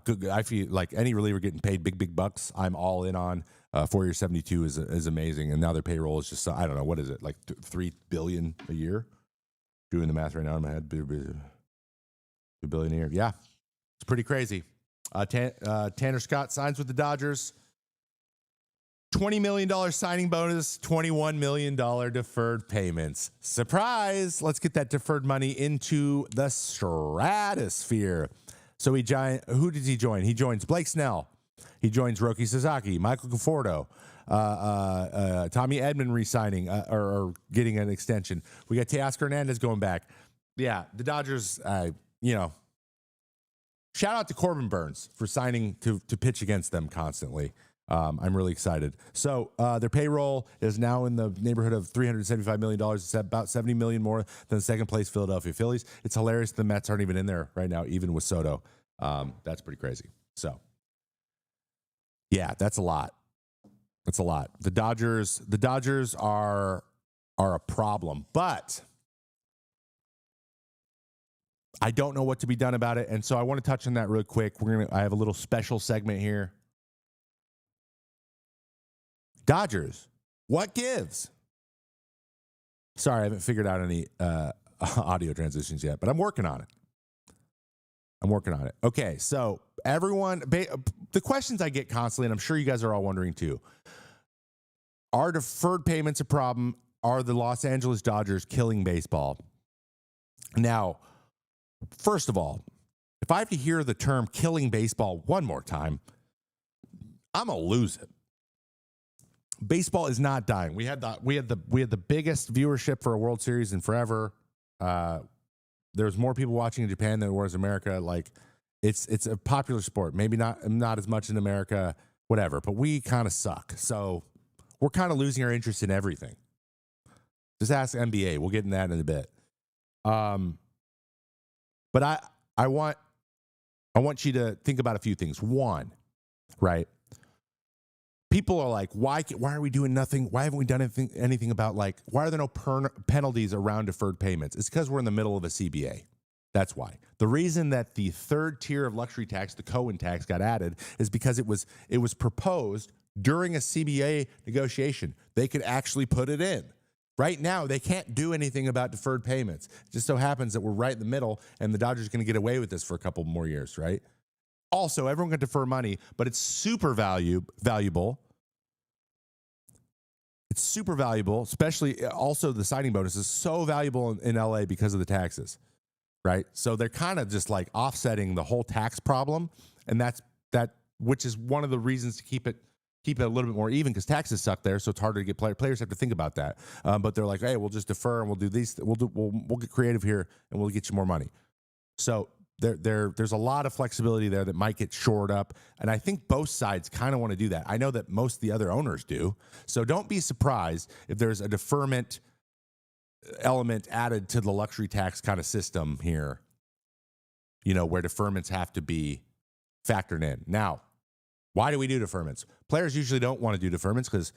good. I feel like any reliever getting paid big bucks, I'm all in on. 4 years, 72 is amazing, and now their payroll is just, I don't know, what is it, like $3 billion a year? Doing the math right now in my head, $2 billion a year. Yeah, it's pretty crazy. Tanner Scott signs with the Dodgers. $20 million signing bonus, $21 million deferred payments. Surprise! Let's get that deferred money into the stratosphere. So who does he join? He joins Blake Snell. He joins Roki Sasaki, Michael Conforto, Tommy Edman re-signing or getting an extension. We got Teoscar Hernandez going back. Yeah, the Dodgers, shout out to Corbin Burns for signing to pitch against them constantly. I'm really excited. So their payroll is now in the neighborhood of $375 million. It's about $70 million more than the second place Philadelphia Phillies. It's hilarious the Mets aren't even in there right now, even with Soto. That's pretty crazy. So, yeah, that's a lot. That's a lot. The Dodgers are a problem, but I don't know what to be done about it. And so I want to touch on that real quick. I have a little special segment here. Dodgers, what gives? Sorry, I haven't figured out any audio transitions yet, but I'm working on it. Okay, so everyone, the questions I get constantly, and I'm sure you guys are all wondering too, are deferred payments a problem? Are the Los Angeles Dodgers killing baseball? Now, first of all, if I have to hear the term killing baseball one more time, I'm going to lose it. Baseball is not dying. We had the biggest viewership for a World Series in forever. There's more people watching in Japan than there was in America. Like, it's a popular sport. Maybe not as much in America, whatever. But we kind of suck. So we're kind of losing our interest in everything. Just ask NBA. We'll get in that in a bit. But I want I want you to think about a few things. One, right? People are like, why are we doing nothing? Why haven't we done anything about, like, why are there no penalties around deferred payments? It's because we're in the middle of a CBA. That's why. The reason that the third tier of luxury tax, the Cohen tax, got added is because it was proposed during a CBA negotiation. They could actually put it in. Right now, they can't do anything about deferred payments. It just so happens that we're right in the middle, and the Dodgers are going to get away with this for a couple more years, right? Also, everyone can defer money, but it's super valuable. It's super valuable, especially also the signing bonus is so valuable in LA because of the taxes, right? So they're kind of just like offsetting the whole tax problem, and which is one of the reasons to keep it a little bit more even, because taxes suck there, so it's harder to get players have to think about that. But they're like, hey, we'll just defer and we'll do these. We'll get creative here and we'll get you more money. So there's a lot of flexibility there that might get shored up, and I think both sides kind of want to do that. I know that most of the other owners do. So don't be surprised if there's a deferment element added to the luxury tax kind of system here, where deferments have to be factored in. Now, why do we do deferments? Players usually don't want to do deferments because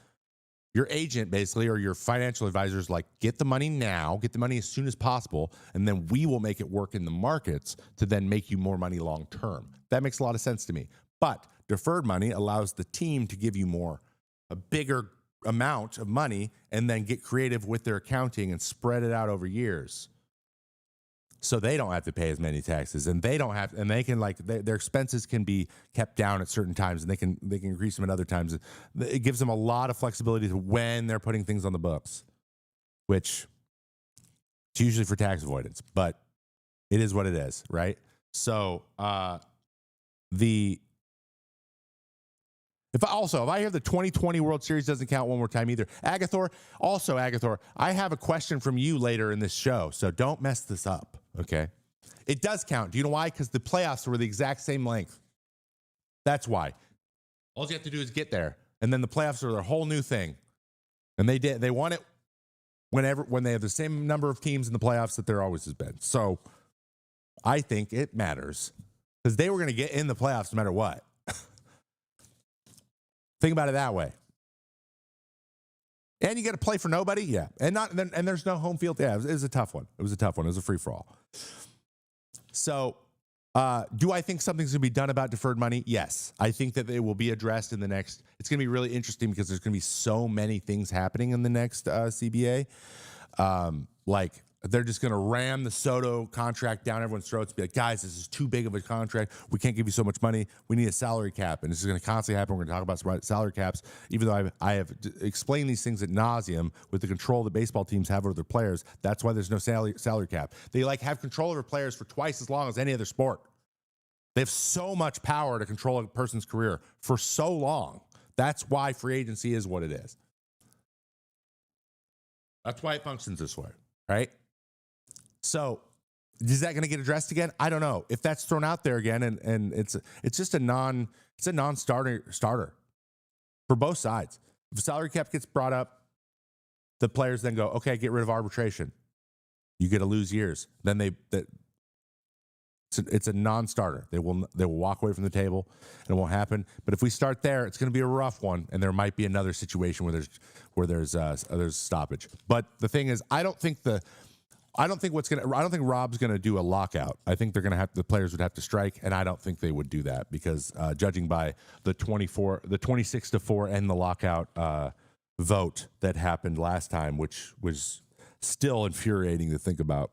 your agent basically, or your financial advisor, is like, get the money now, get the money as soon as possible, and then we will make it work in the markets to then make you more money long term. That makes a lot of sense to me. But deferred money allows the team to give you a bigger amount of money, and then get creative with their accounting and spread it out over years. So they don't have to pay as many taxes, and they can, like, their expenses can be kept down at certain times, and they can increase them at other times. It gives them a lot of flexibility to when they're putting things on the books, which it's usually for tax avoidance, but it is what it is, right? So if I hear the 2020 World Series doesn't count one more time either. Agathor, I have a question from you later in this show, so don't mess this up, okay? It does count. Do you know why? Because the playoffs were the exact same length. That's why. All you have to do is get there, and then the playoffs are their whole new thing. And they did. They won it when they have the same number of teams in the playoffs that there always has been. So I think it matters because they were going to get in the playoffs no matter what. Think about it that way. And you got to play for nobody, yeah. And there's no home field. Yeah, it was a tough one. It was a free for all. So, do I think something's going to be done about deferred money? Yes. I think that it will be addressed in the next. It's going to be really interesting because there's going to be so many things happening in the next CBA. Like, they're just going to ram the Soto contract down everyone's throats. Be like, guys, this is too big of a contract. We can't give you so much money. We need a salary cap. And this is going to constantly happen. We're going to talk about salary caps, even though I have explained these things ad nauseum with the control that baseball teams have over their players. That's why there's no salary cap. They have control over players for twice as long as any other sport. They have so much power to control a person's career for so long. That's why free agency is what it is. That's why it functions this way, right? So, is that going to get addressed again? I don't know. If that's thrown out there again, and it's just a non-starter for both sides. If salary cap gets brought up, the players then go, okay, get rid of arbitration. You get to lose years. Then it's a non-starter. They will walk away from the table, and it won't happen. But if we start there, it's going to be a rough one, and there might be another situation where there's stoppage. But the thing is, I don't think Rob's going to do a lockout. I think the players would have to strike, and I don't think they would do that because judging by the 26-4 and the lockout vote that happened last time, which was still infuriating to think about.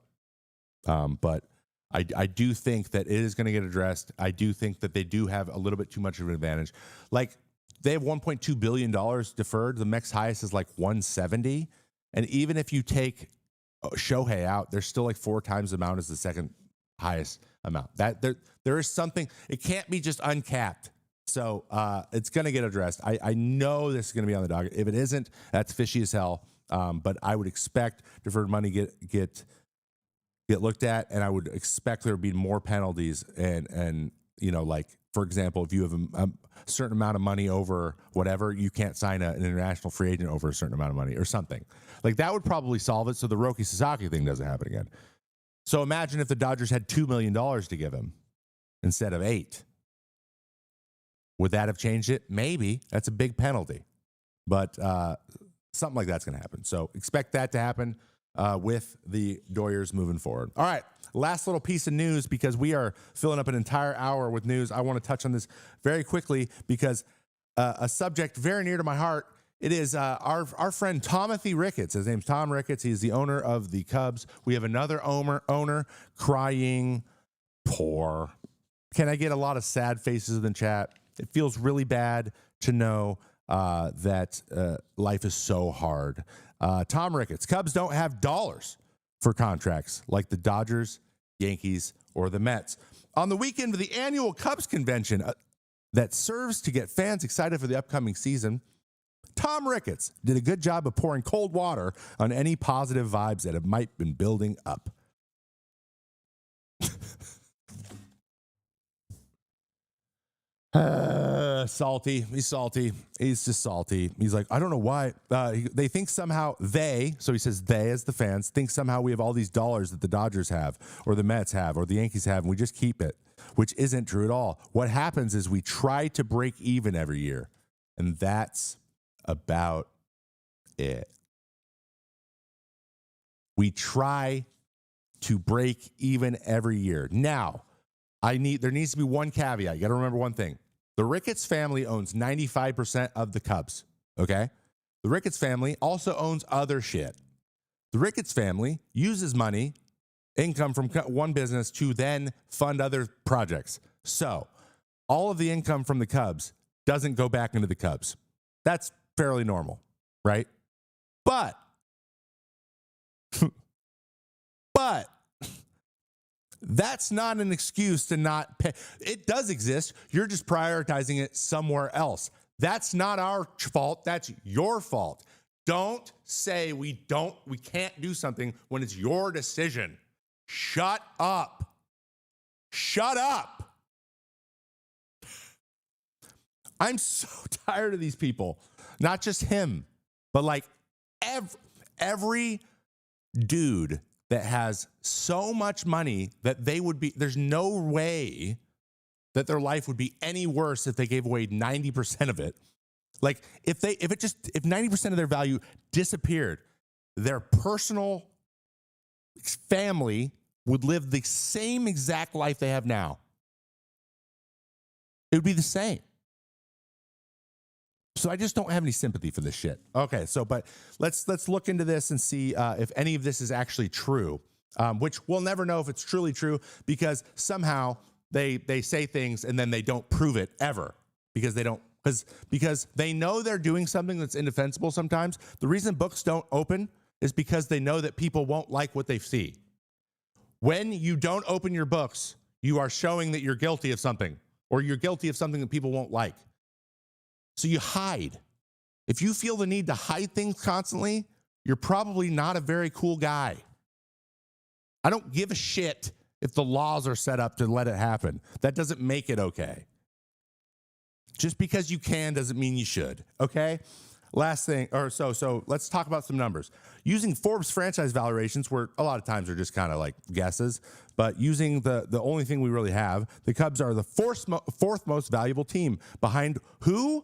But I do think that it is going to get addressed. I do think that they do have a little bit too much of an advantage. Like, they have $1.2 billion deferred. The next highest is like 170. And even if you take Shohei out, there's still like 4 times the amount as the second highest amount. That there is something. It can't be just uncapped. So it's going to get addressed. I know this is going to be on the docket. If it isn't, that's fishy as hell. But I would expect deferred money get looked at, and I would expect there would be more penalties. And like, for example, if you have a certain amount of money over whatever, you can't sign an international free agent over a certain amount of money or something. Like, that would probably solve it so the Roki Sasaki thing doesn't happen again. So imagine if the Dodgers had $2 million to give him instead of 8. Would that have changed it? Maybe. That's a big penalty. But something like that's going to happen. So expect that to happen with the Doyers moving forward. All right. Last little piece of news, because we are filling up an entire hour with news. I want to touch on this very quickly because a subject very near to my heart. It is our friend Tomothy Ricketts. His name's Tom Ricketts. He's the owner of the Cubs. We have another owner crying, poor. Can I get a lot of sad faces in the chat? It feels really bad to know that life is so hard. Tom Ricketts, Cubs don't have dollars for contracts like the Dodgers, Yankees, or the Mets. On the weekend of the annual Cubs convention that serves to get fans excited for the upcoming season, Tom Ricketts did a good job of pouring cold water on any positive vibes that have might been building up. Salty. He's salty. He's just salty. He's like, I don't know why. They think somehow so he says they as the fans, think somehow we have all these dollars that the Dodgers have, or the Mets have, or the Yankees have, and we just keep it, which isn't true at all. What happens is we try to break even every year, and that's about it. We try to break even every year. Now, there needs to be one caveat. You got to remember one thing. The Ricketts family owns 95% of the Cubs, okay? The Ricketts family also owns other shit. The Ricketts family uses money, income from one business, to then fund other projects. So all of the income from the Cubs doesn't go back into the Cubs. That's fairly normal, right? But that's not an excuse to not pay. It does exist. You're just prioritizing it somewhere else. That's not our fault. That's your fault. Don't say we can't do something when it's your decision. Shut up. Shut up. I'm so tired of these people. Not just him, but like every dude that has so much money that there's no way that their life would be any worse if they gave away 90% of it. Like if 90% of their value disappeared, their personal family would live the same exact life they have now. It would be the same. So I just don't have any sympathy for this shit. Okay, but let's look into this and see if any of this is actually true, which we'll never know if it's truly true because somehow they say things and then they don't prove it ever because they know they're doing something that's indefensible sometimes. The reason books don't open is because they know that people won't like what they see. When you don't open your books, you are showing that you're guilty of something or you're guilty of something that people won't like. So you hide. If you feel the need to hide things constantly, you're probably not a very cool guy. I don't give a shit if the laws are set up to let it happen. That doesn't make it okay. Just because you can doesn't mean you should, okay? Last thing, so let's talk about some numbers. Using Forbes franchise valuations, where a lot of times are just kind of like guesses, but using the only thing we really have, the Cubs are the fourth most valuable team behind who?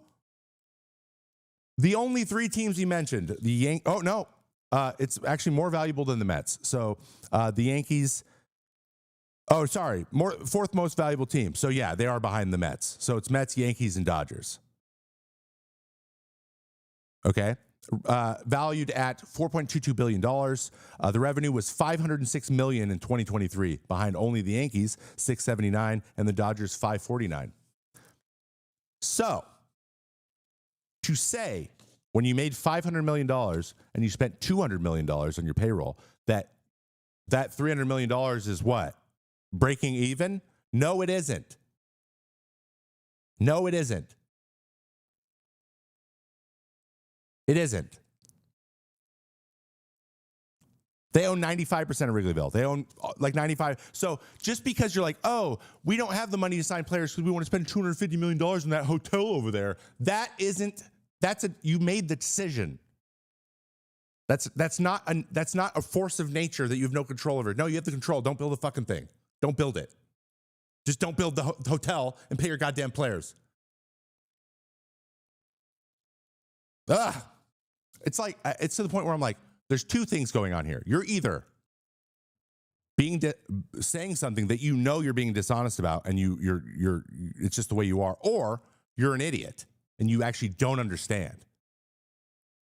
The only three teams he mentioned, it's actually more valuable than the Mets. So the Yankees, fourth most valuable team. So yeah, they are behind the Mets. So it's Mets, Yankees, and Dodgers. Okay. Valued at $4.22 billion. The revenue was $506 million in 2023, behind only the Yankees, $679, and the Dodgers, $549. So, to say when you made $500 million and you spent $200 million on your payroll, that $300 million is what? Breaking even? No, it isn't. No, it isn't. It isn't. They own 95% of Wrigleyville. They own like 95. So just because you're like, oh, we don't have the money to sign players because we want to spend $250 million in that hotel over there. You made the decision. That's not a force of nature that you have no control over. No, you have the control. Don't build a fucking thing. Don't build it. Just don't build the hotel and pay your goddamn players. It's like, it's to the point where I'm like, there's two things going on here. You're either saying something that you know you're being dishonest about, and you're it's just the way you are, or you're an idiot and you actually don't understand.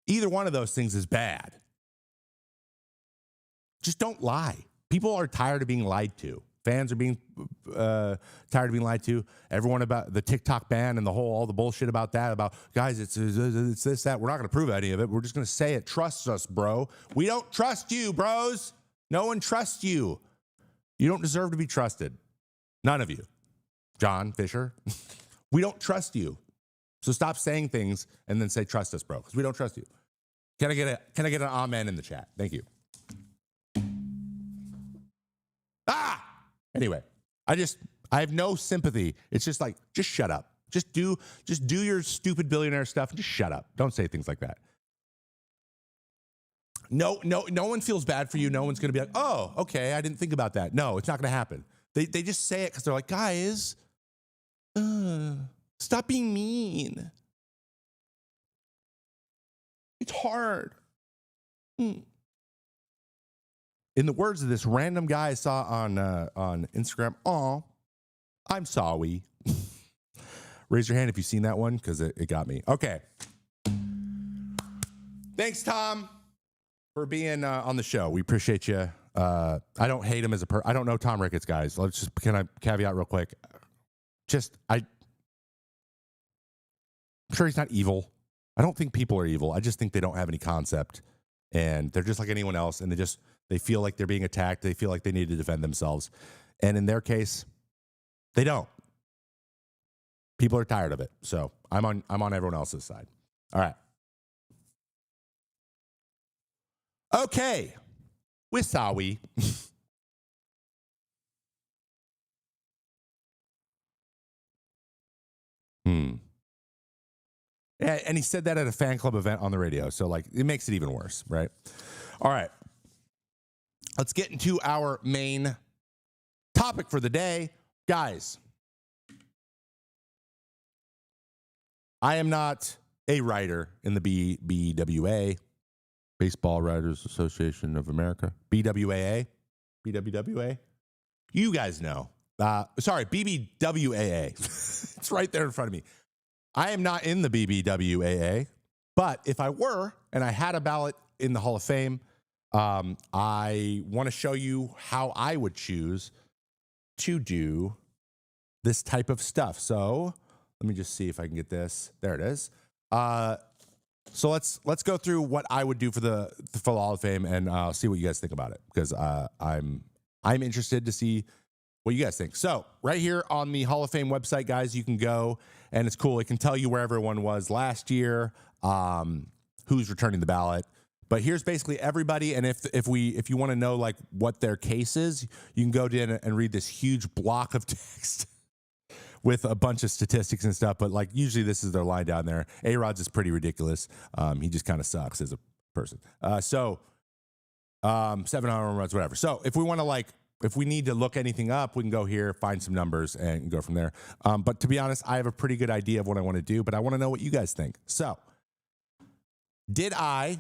Either one of those things is bad. Just don't lie. People are tired of being lied to. Fans are being tired of being lied to. Everyone about the TikTok ban and all the bullshit about that, about, guys, it's this, that. We're not going to prove any of it. We're just going to say it. Trust us, bro. We don't trust you, bros. No one trusts you. You don't deserve to be trusted. None of you. John Fisher, we don't trust you. So stop saying things and then say, trust us, bro, because we don't trust you. Can I get an amen in the chat? Thank you. Anyway, I have no sympathy. It's just like, just shut up. Just do your stupid billionaire stuff and just shut up. Don't say things like that. No one feels bad for you. No one's going to be like, oh, okay, I didn't think about that. No, it's not going to happen. They just say it because they're like, guys, stop being mean. It's hard. In the words of this random guy I saw on Instagram, I'm sorry. Raise your hand if you've seen that one, because it got me. Okay. Thanks, Tom, for being on the show. We appreciate you. I don't hate him as a I don't know Tom Ricketts, guys. Can I caveat real quick? I'm sure he's not evil. I don't think people are evil. I just think they don't have any concept, and they're just like anyone else, and they feel like they're being attacked. They feel like they need to defend themselves. And in their case, they don't. People are tired of it. So I'm on everyone else's side. All right. Okay. Wisawi. And he said that at a fan club event on the radio. So, like, it makes it even worse, right? All right. Let's get into our main topic for the day. Guys, I am not a writer in the BWA, Baseball Writers Association of America. BWAA? BWWA? You guys know. Sorry, BBWAA. It's right there in front of me. I am not in the BBWAA, but if I were and I had a ballot in the Hall of Fame, I want to show you how I would choose to do this type of stuff. So let me just see if I can get this. There it is. So let's go through what I would do for the Hall of Fame, and I'll see what you guys think about it, because I'm interested to see what you guys think. So right here on the Hall of Fame website, guys, you can go, and it's cool. It can tell you where everyone was last year, who's returning the ballot. But here's basically everybody, and if you want to know like what their case is, you can go in and read this huge block of text with a bunch of statistics and stuff. But like usually this is their line down there. A-Rod's is pretty ridiculous. He just kind of sucks as a person. 700 runs, whatever. So if we need to look anything up, we can go here, find some numbers, and go from there. But to be honest, I have a pretty good idea of what I want to do, but I want to know what you guys think. So did I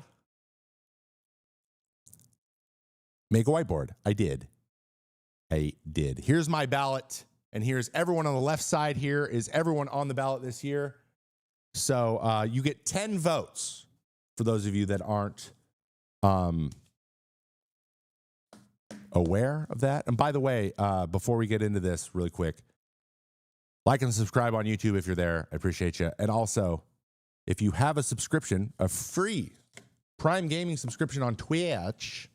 make a whiteboard? I did. Here's my ballot, and here's everyone on the left side. Here is everyone on the ballot this year. So you get 10 votes for those of you that aren't aware of that. And by the way, before we get into this really quick, like and subscribe on YouTube if you're there. I appreciate you. And also, if you have a subscription, a free Prime Gaming subscription on Twitch,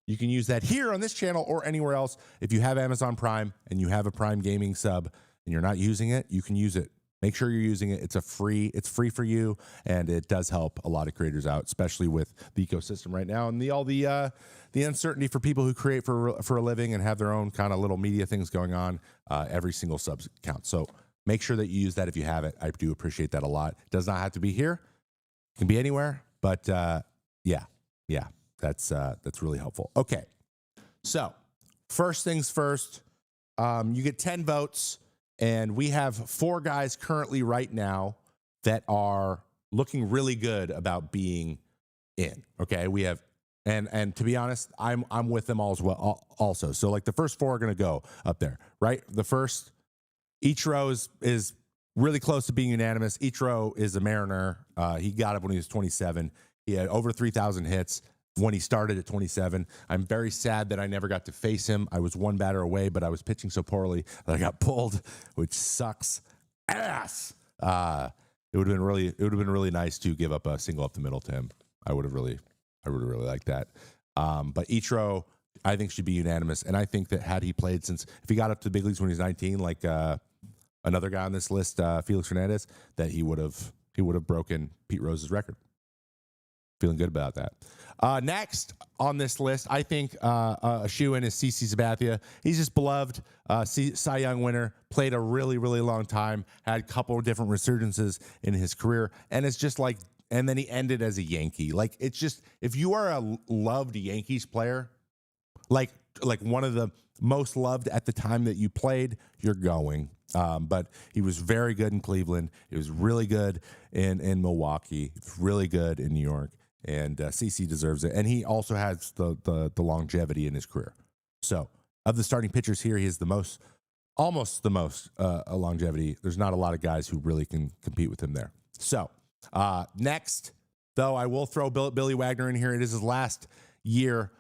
you can use that here on this channel or anywhere else. If you have Amazon Prime and you have a Prime Gaming sub and you're not using it, you can use it. Make sure you're using it. It's free for you, and it does help a lot of creators out, especially with the ecosystem right now and the uncertainty for people who create for a living and have their own kind of little media things going on. Every single sub counts. So make sure that you use that if you have it. I do appreciate that a lot. It does not have to be here. It can be anywhere, but yeah, that's really helpful. Okay, so first things first, You get 10 votes, and we have 4 guys currently right now that are looking really good about being in. Okay, we have, and to be honest, I'm with them all as well. Also, so like the first 4 are going to go up there, right? The first, Ichiro is really close to being unanimous. Ichiro is a Mariner. He got up when he was 27. He had over 3,000 hits when he started at 27. I'm very sad that I never got to face him. I was 1 batter away, but I was pitching so poorly that I got pulled, which sucks ass. It would have been really nice to give up a single up the middle to him. I would have really liked that. But Ichiro, I think, should be unanimous, and I think that had he played if he got up to the big leagues when he was 19, like another guy on this list, Felix Hernandez, that he would have broken Pete Rose's record. Feeling good about that. Next on this list, I think a shoe-in is CC Sabathia. He's just beloved. Cy Young winner. Played a really, really long time. Had a couple of different resurgences in his career. And it's just like, and then he ended as a Yankee. Like, it's just, if you are a loved Yankees player, like one of the most loved at the time that you played, you're going. But he was very good in Cleveland. He was really good in Milwaukee. Really good in New York. And CC deserves it. And he also has the longevity in his career. So of the starting pitchers here, he has almost the most longevity. There's not a lot of guys who really can compete with him there. So next, though, I will throw Billy Wagner in here. It is his last year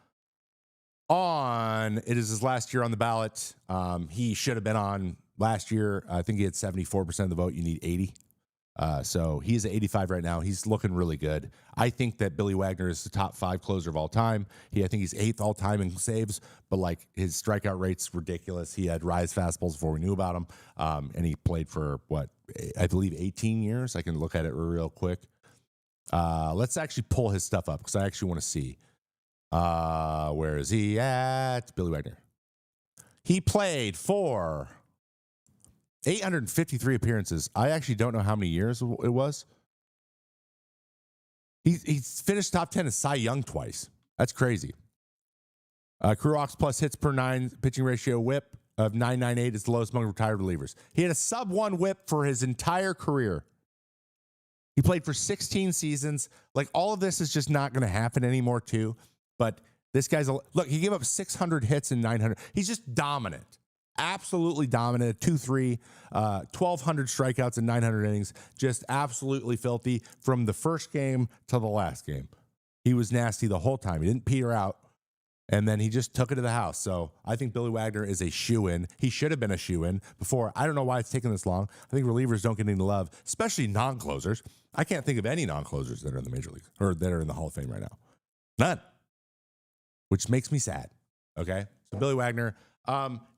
on the ballot. He should have been on last year. I think he had 74% of the vote. You need 80. So he's at 85 right now. He's looking really good. I think that Billy Wagner is the top 5 closer of all time. I think he's 8th all time in saves, but like his strikeout rate's ridiculous. He had rise fastballs before we knew about him. And he played for I believe 18 years. I can look at it real quick. Let's actually pull his stuff up because I actually want to see. Where is he at? Billy Wagner. He played for 853 appearances. I actually don't know how many years it was. He's finished top 10 as Cy Young twice. That's crazy. Career walks plus hits per 9, pitching ratio whip of 9.98 is the lowest among retired relievers. He had a sub-1 whip for his entire career. He played for 16 seasons. Like, all of this is just not going to happen anymore, too. But this guy's look, he gave up 600 hits and 900. He's just dominant. Absolutely dominant. 2-3, 1,200 strikeouts and 900 innings. Just absolutely filthy from the first game to the last game. He was nasty the whole time. He didn't peter out. And then he just took it to the house. So I think Billy Wagner is a shoe-in. He should have been a shoe-in before. I don't know why it's taken this long. I think relievers don't get any love, especially non-closers. I can't think of any non-closers that are in the major leagues or that are in the Hall of Fame right now. None. Which makes me sad. Okay? So Billy Wagner.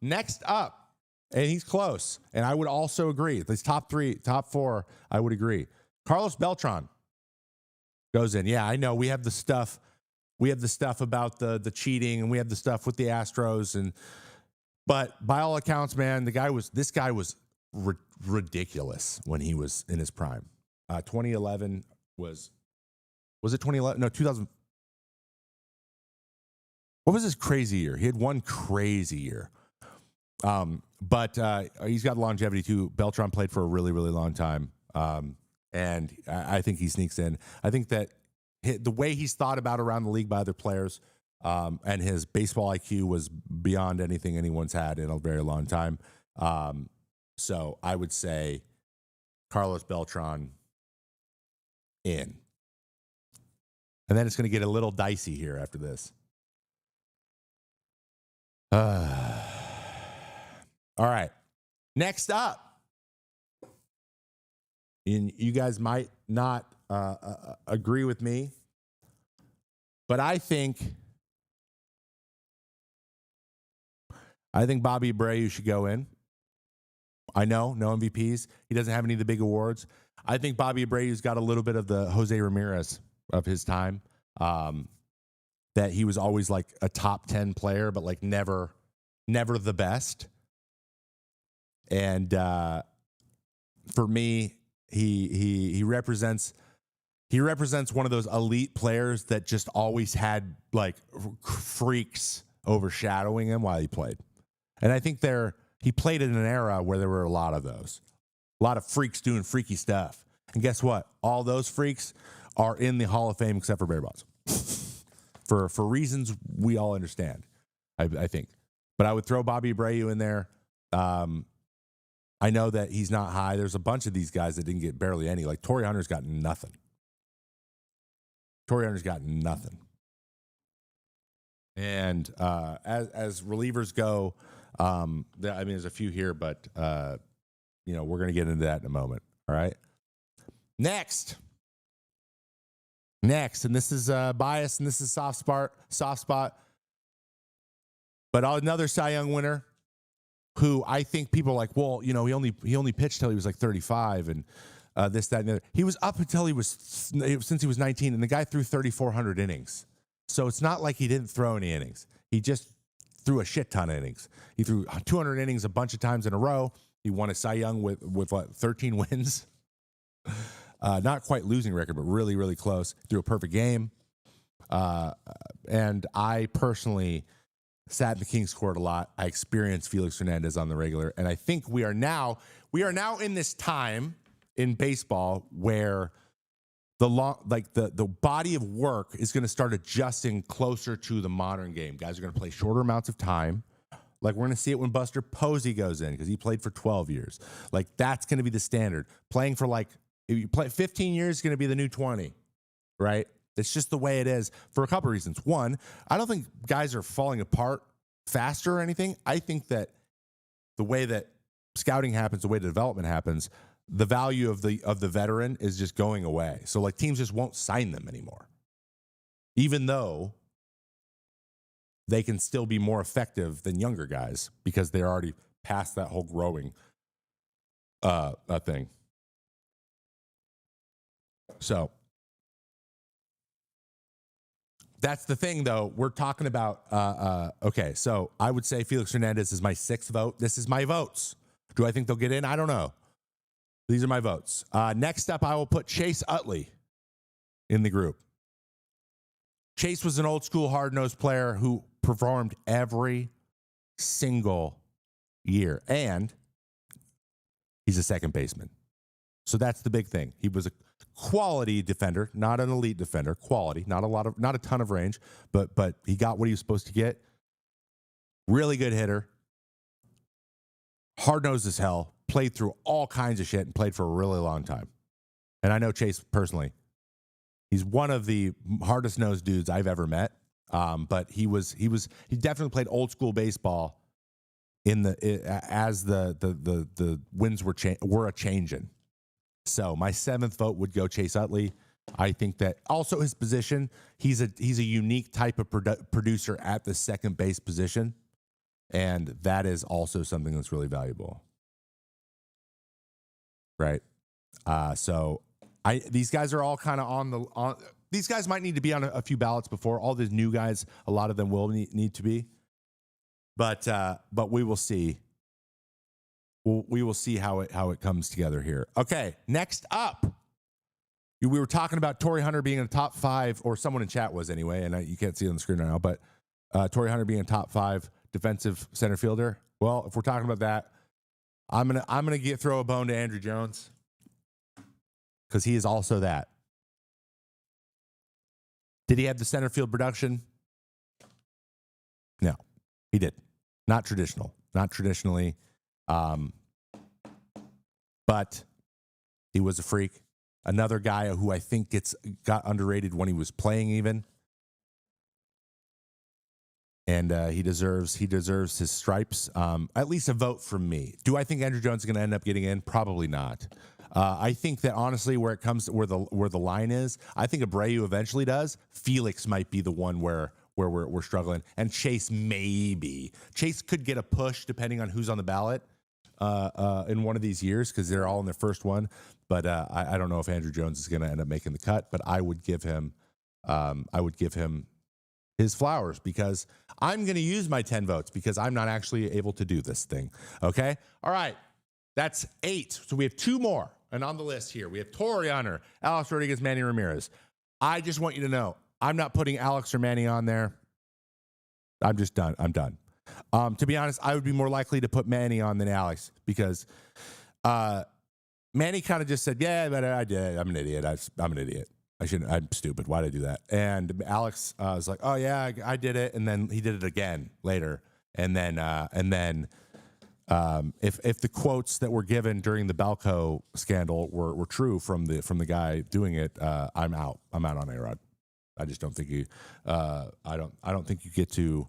Next up, and he's close, and I would also agree. These top 4, I would agree. Carlos Beltran goes in. Yeah, I know. We have the stuff. We have the stuff about the cheating, and we have the stuff with the Astros, but by all accounts, man, this guy was ridiculous when he was in his prime. 2011 was it 2011? No, 2000. What was his crazy year? He had one crazy year. But he's got longevity too. Beltran played for a really, really long time. And I think he sneaks in. I think that the way he's thought about around the league by other players, and his baseball IQ was beyond anything anyone's had in a very long time. So I would say Carlos Beltran in. And then it's going to get a little dicey here after this. All right. Next up, and you guys might not agree with me, but I think Bobby Abreu should go in. I know, no MVPs. He doesn't have any of the big awards. I think Bobby Abreu's got a little bit of the Jose Ramirez of his time. That he was always like a top 10 player, but like never the best. And for me, he represents one of those elite players that just always had like freaks overshadowing him while he played. And I think they're he played in an era where there were a lot of those, a lot of freaks doing freaky stuff. And guess what? All those freaks are in the Hall of Fame except for Barry Bonds for reasons we all understand, I think. But I would throw Bobby Abreu in there. I know that he's not high. There's a bunch of these guys that didn't get barely any. Like Torrey Hunter's got nothing. And as relievers go, there's a few here, but we're going to get into that in a moment. All right. Next, and this is bias, and this is soft spot. But another Cy Young winner, who I think people are like, well, he only pitched till he was like 35, and this, that, and the other. He was up until since he was 19, and the guy threw 3,400 innings. So it's not like he didn't throw any innings. He just threw a shit ton of innings. He threw 200 innings a bunch of times in a row. He won a Cy Young with what, 13 wins. Not quite losing record, but really, really close. Threw a perfect game. And I personally sat in the King's Court a lot. I experienced Felix Hernandez on the regular. And I think we are now in this time in baseball where the body of work is going to start adjusting closer to the modern game. Guys are going to play shorter amounts of time. Like, we're going to see it when Buster Posey goes in because he played for 12 years. Like, that's going to be the standard. Playing for, like, if you play 15 years is going to be the new 20, right? It's just the way it is for a couple of reasons. One, I don't think guys are falling apart faster or anything. I think that the way that scouting happens, the way the development happens, the value of the veteran is just going away. So, like, teams just won't sign them anymore, even though they can still be more effective than younger guys because they're already past that whole growing thing. So that's the thing, though. We're talking about, okay, so I would say Felix Hernandez is my 6th vote. This is my votes. Do I think they'll get in? I don't know. These are my votes. Next up, I will put Chase Utley in the group. Chase was an old school hard-nosed player who performed every single year, and he's a second baseman. So that's the big thing. He was a quality defender, not an elite defender. Quality, not a ton of range, but he got what he was supposed to get. Really good hitter, hard-nosed as hell, played through all kinds of shit and played for a really long time. And I know Chase personally. He's one of the hardest nosed dudes I've ever met. But he definitely played old school baseball as the winds were a changing. So my 7th vote would go Chase Utley. I think that also his position, he's a unique type of producer at the second base position, and that is also something that's really valuable. Right. So these guys are all kind of on these guys might need to be on a few ballots before all these new guys. A lot of them will need to be, but we will see. We will see how it comes together here. Okay. Next up, we were talking about Torrey Hunter being in the top 5, or someone in chat was anyway, and you can't see it on the screen right now, but Torrey Hunter being a top 5 defensive center fielder. Well, if we're talking about that, I'm gonna throw a bone to Andrew Jones because he is also that. Did he have the center field production? No, he did. Not traditionally, but he was a freak. Another guy who I think got underrated when he was playing even. And he deserves his stripes. At least a vote from me. Do I think Andrew Jones is going to end up getting in? Probably not. I think that honestly, where it comes to where the line is, I think Abreu eventually does. Felix might be the one where we're struggling, and Chase maybe. Chase could get a push depending on who's on the ballot in one of these years because they're all in their first one. But I don't know if Andrew Jones is going to end up making the cut. But I would give him his flowers because I'm going to use my 10 votes because I'm not actually able to do this thing. Okay? All right. That's 8. So we have 2 more. And on the list here, we have Torrey Hunter, Alex Rodriguez, Manny Ramirez. I just want you to know, I'm not putting Alex or Manny on there. I'm just done. I'm done. To be honest, I would be more likely to put Manny on than Alex because Manny kind of just said, yeah, but I did. I'm an idiot. I'm an idiot. I'm stupid. Why did I do that? And Alex was like, oh, yeah, I did it. And then he did it again later. And then if the quotes that were given during the Balco scandal were true from the guy doing it, I'm out. I'm out on A-Rod. I just don't think I don't think you get to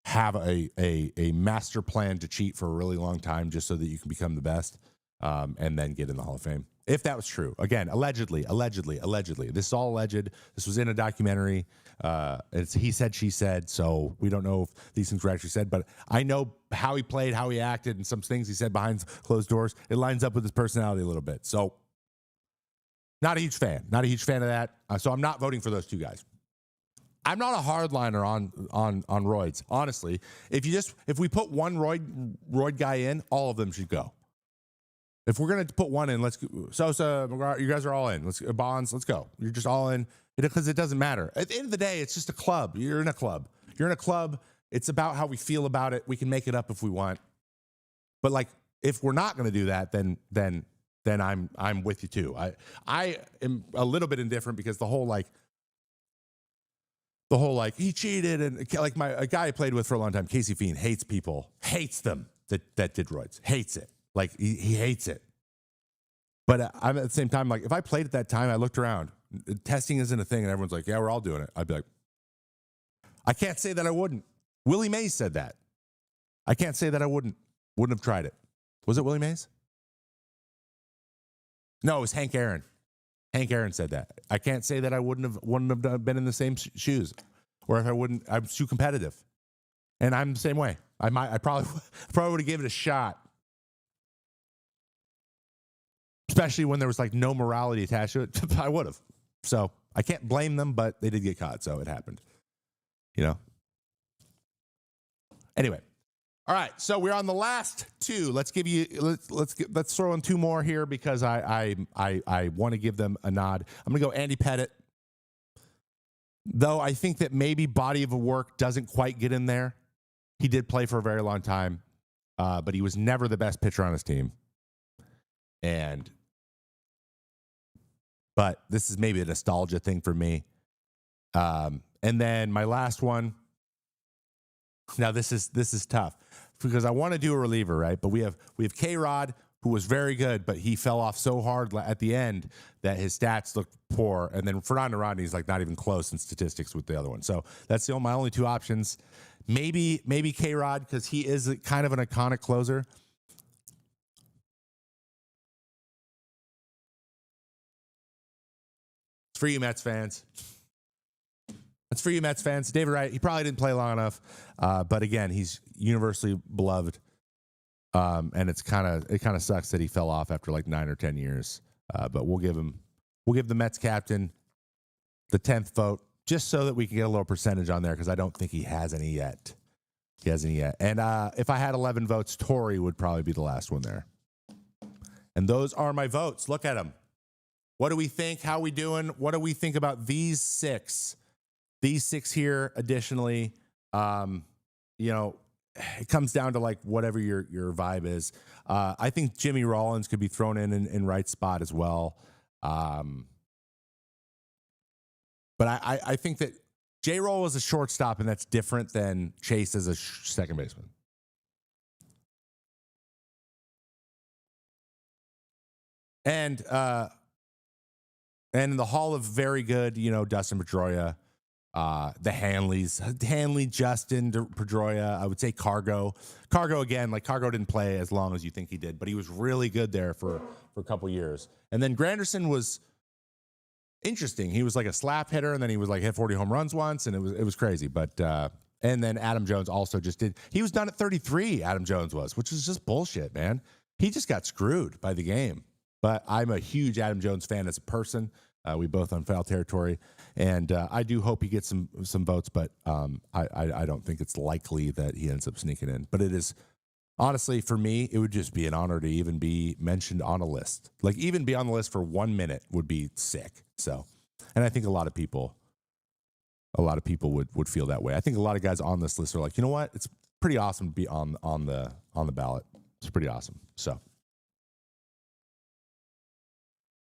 have a master plan to cheat for a really long time just so that you can become the best, and then get in the Hall of Fame. If that was true, again, allegedly. This is all alleged. This was in a documentary. It's he said, she said. So we don't know if these things were actually said, but I know how he played, how he acted, and some things he said behind closed doors. It lines up with his personality a little bit. So not a huge fan. Not a huge fan of that. So I'm not voting for those two guys. I'm not a hardliner on roids. Honestly, if we put one roid guy in, all of them should go. If we're gonna put one in, let's go. Sosa, McGrath, you guys are all in. Bonds, let's go. You're just all in because it doesn't matter. At the end of the day, it's just a club. You're in a club. It's about how we feel about it. We can make it up if we want. But like, if we're not gonna do that, then I'm with you too. I am a little bit indifferent because the whole he cheated and like a guy I played with for a long time, Casey Fiend, hates them that did roids, hates it. Like he hates it. But I'm at the same time, like if I played at that time, I looked around, testing isn't a thing, and everyone's like, yeah, we're all doing it. I'd be like, I can't say that I wouldn't. Willie Mays said that. I can't say that I wouldn't have tried it. Was it Willie Mays? No, it was Hank Aaron. Hank Aaron said that. I can't say that I wouldn't have been in the same shoes, or if I wouldn't, I'm too competitive, and I'm the same way. I probably would have given it a shot, especially when there was like no morality attached to it. I would have. So I can't blame them, but they did get caught, so it happened. You know. Anyway. All right, so we're on the last two. Let's throw in two more here because I want to give them a nod. I'm gonna go Andy Pettitte, though I think that maybe body of work doesn't quite get in there. He did play for a very long time, but he was never the best pitcher on his team. But this is maybe a nostalgia thing for me. And then my last one. Now this is tough because I want to do a reliever, right? But we have K-Rod, who was very good, but he fell off so hard at the end that his stats looked poor. And then Fernando Rodney's like not even close in statistics with the other one. So that's my only two options. Maybe K-Rod because he is kind of an iconic closer. It's for you, Mets fans. That's for you, Mets fans. David Wright, he probably didn't play long enough, but again, he's universally beloved, and it kind of sucks that he fell off after like 9 or 10 years. But we'll give the Mets captain the 10th vote just so that we can get a little percentage on there because I don't think he has any yet. And if I had 11 votes, Torrey would probably be the last one there. And those are my votes. Look at them. What do we think? How are we doing? What do we think about these six? These six here, additionally, it comes down to like whatever your vibe is. I think Jimmy Rollins could be thrown in right spot as well. But I think that J-Roll is a shortstop, and that's different than Chase as a second baseman. And in the Hall of Very Good, Dustin Pedroia. The Hanley, Justin Pedroia. I would say Cargo again. Like Cargo didn't play as long as you think he did, but he was really good there for a couple years. And then Granderson was interesting. He was like a slap hitter, and then he was like hit 40 home runs once, and it was crazy. But and then Adam Jones also just did. He was done at 33. Adam Jones was, which was just bullshit, man. He just got screwed by the game. But I'm a huge Adam Jones fan as a person. We both on foul territory, and I do hope he gets some votes, but I don't think it's likely that he ends up sneaking in. But it is, honestly, for me, it would just be an honor to even be mentioned on a list. Like, even be on the list for 1 minute would be sick. So, and I think a lot of people would feel that way. I think a lot of guys on this list are like, you know what? pretty awesome to be on the ballot. It's pretty awesome. So,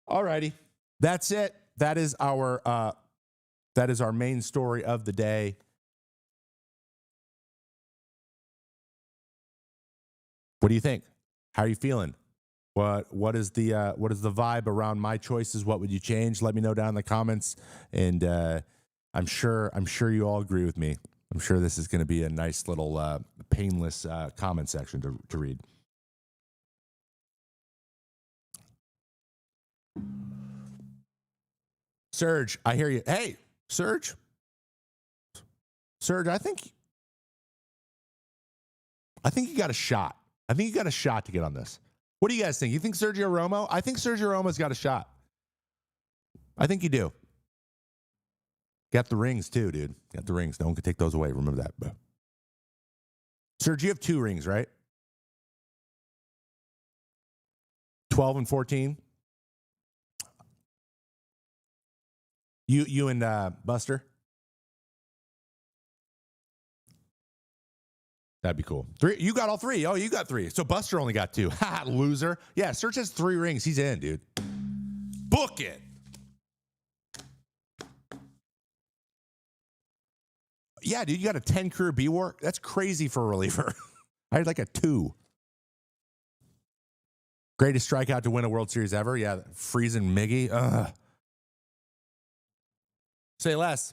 alrighty, that's it. That is our main story of the day. What do you think? How are you feeling? What is the vibe around my choices? What would you change? Let me know down in the comments. And I'm sure you all agree with me. I'm sure this is going to be a nice little painless comment section to read. Serge, I hear you. Hey, Serge, I think you got a shot. I think you got a shot to get on this. What do you guys think? You think Sergio Romo? I think Sergio Romo's got a shot. I think you do. Got the rings too, dude. Got the rings. No one can take those away. Remember that. But Serge, you have 2 rings, right? 12 and 14. You and Buster. That'd be cool. 3. You got all 3. Oh, you got 3. So Buster only got 2. Ha, loser. Yeah, Serge has 3 rings. He's in, dude. Book it. Yeah, dude, you got a 10 career B WAR. That's crazy for a reliever. I had like a 2. Greatest strikeout to win a World Series ever. Yeah, freezing Miggy. Ugh. Say less.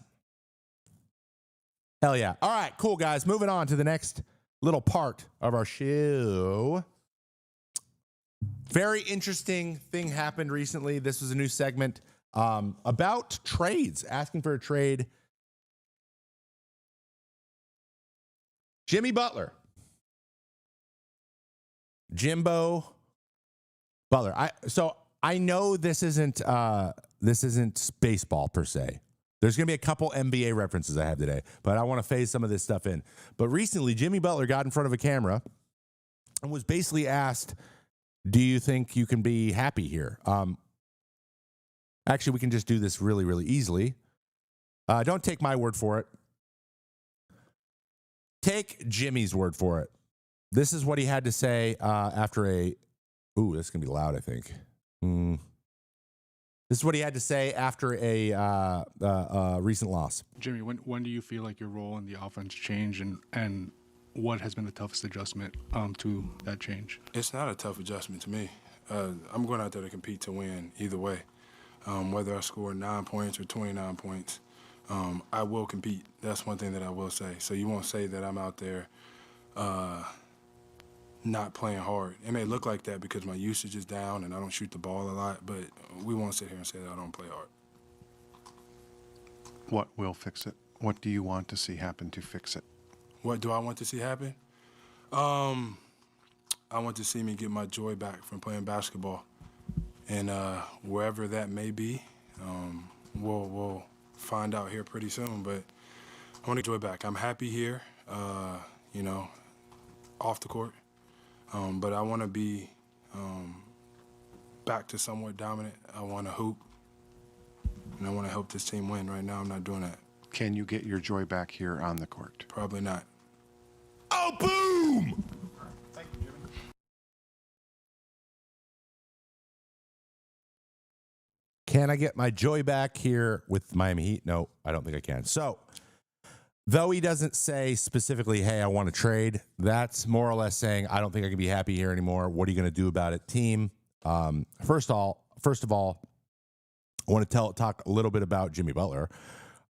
Hell yeah. All right, cool, guys. Moving on to the next little part of our show. Very interesting thing happened recently. This was a new segment about trades, asking for a trade. Jimmy Butler. Jimbo Butler. So I know this isn't baseball per se. There's going to be a couple NBA references I have today, but I want to phase some of this stuff in. But recently, Jimmy Butler got in front of a camera and was basically asked, do you think you can be happy here? Actually, we can just do this really, really easily. Don't take my word for it. Take Jimmy's word for it. This is what he had to say after a... Ooh, this is going to be loud, I think. This is what he had to say after a recent loss. Jimmy, when do you feel like your role in the offense changed, and what has been the toughest adjustment to that change? It's not a tough adjustment to me. I'm going out there to compete to win either way. Whether I score 9 points or 29 points, I will compete. That's one thing that I will say. So you won't say that I'm out there not playing hard. It may look like that because my usage is down and I don't shoot the ball a lot, but we won't sit here and say that I don't play hard. What will fix it? What do you want to see happen to fix it? What do I want to see happen? I want to see me get my joy back from playing basketball. And wherever that may be, we'll find out here pretty soon. But I want to joy back. I'm happy here, off the court. But I want to be back to somewhat dominant. I want to hoop, and I want to help this team win. Right now, I'm not doing that. Can you get your joy back here on the court? Probably not. Oh, boom! Thank you, Jimmy. Can I get my joy back here with Miami Heat? No, I don't think I can. So, though he doesn't say specifically, hey, I want to trade, that's more or less saying, I don't think I can be happy here anymore. What are you going to do about it, team? First of all, I want to talk a little bit about Jimmy Butler.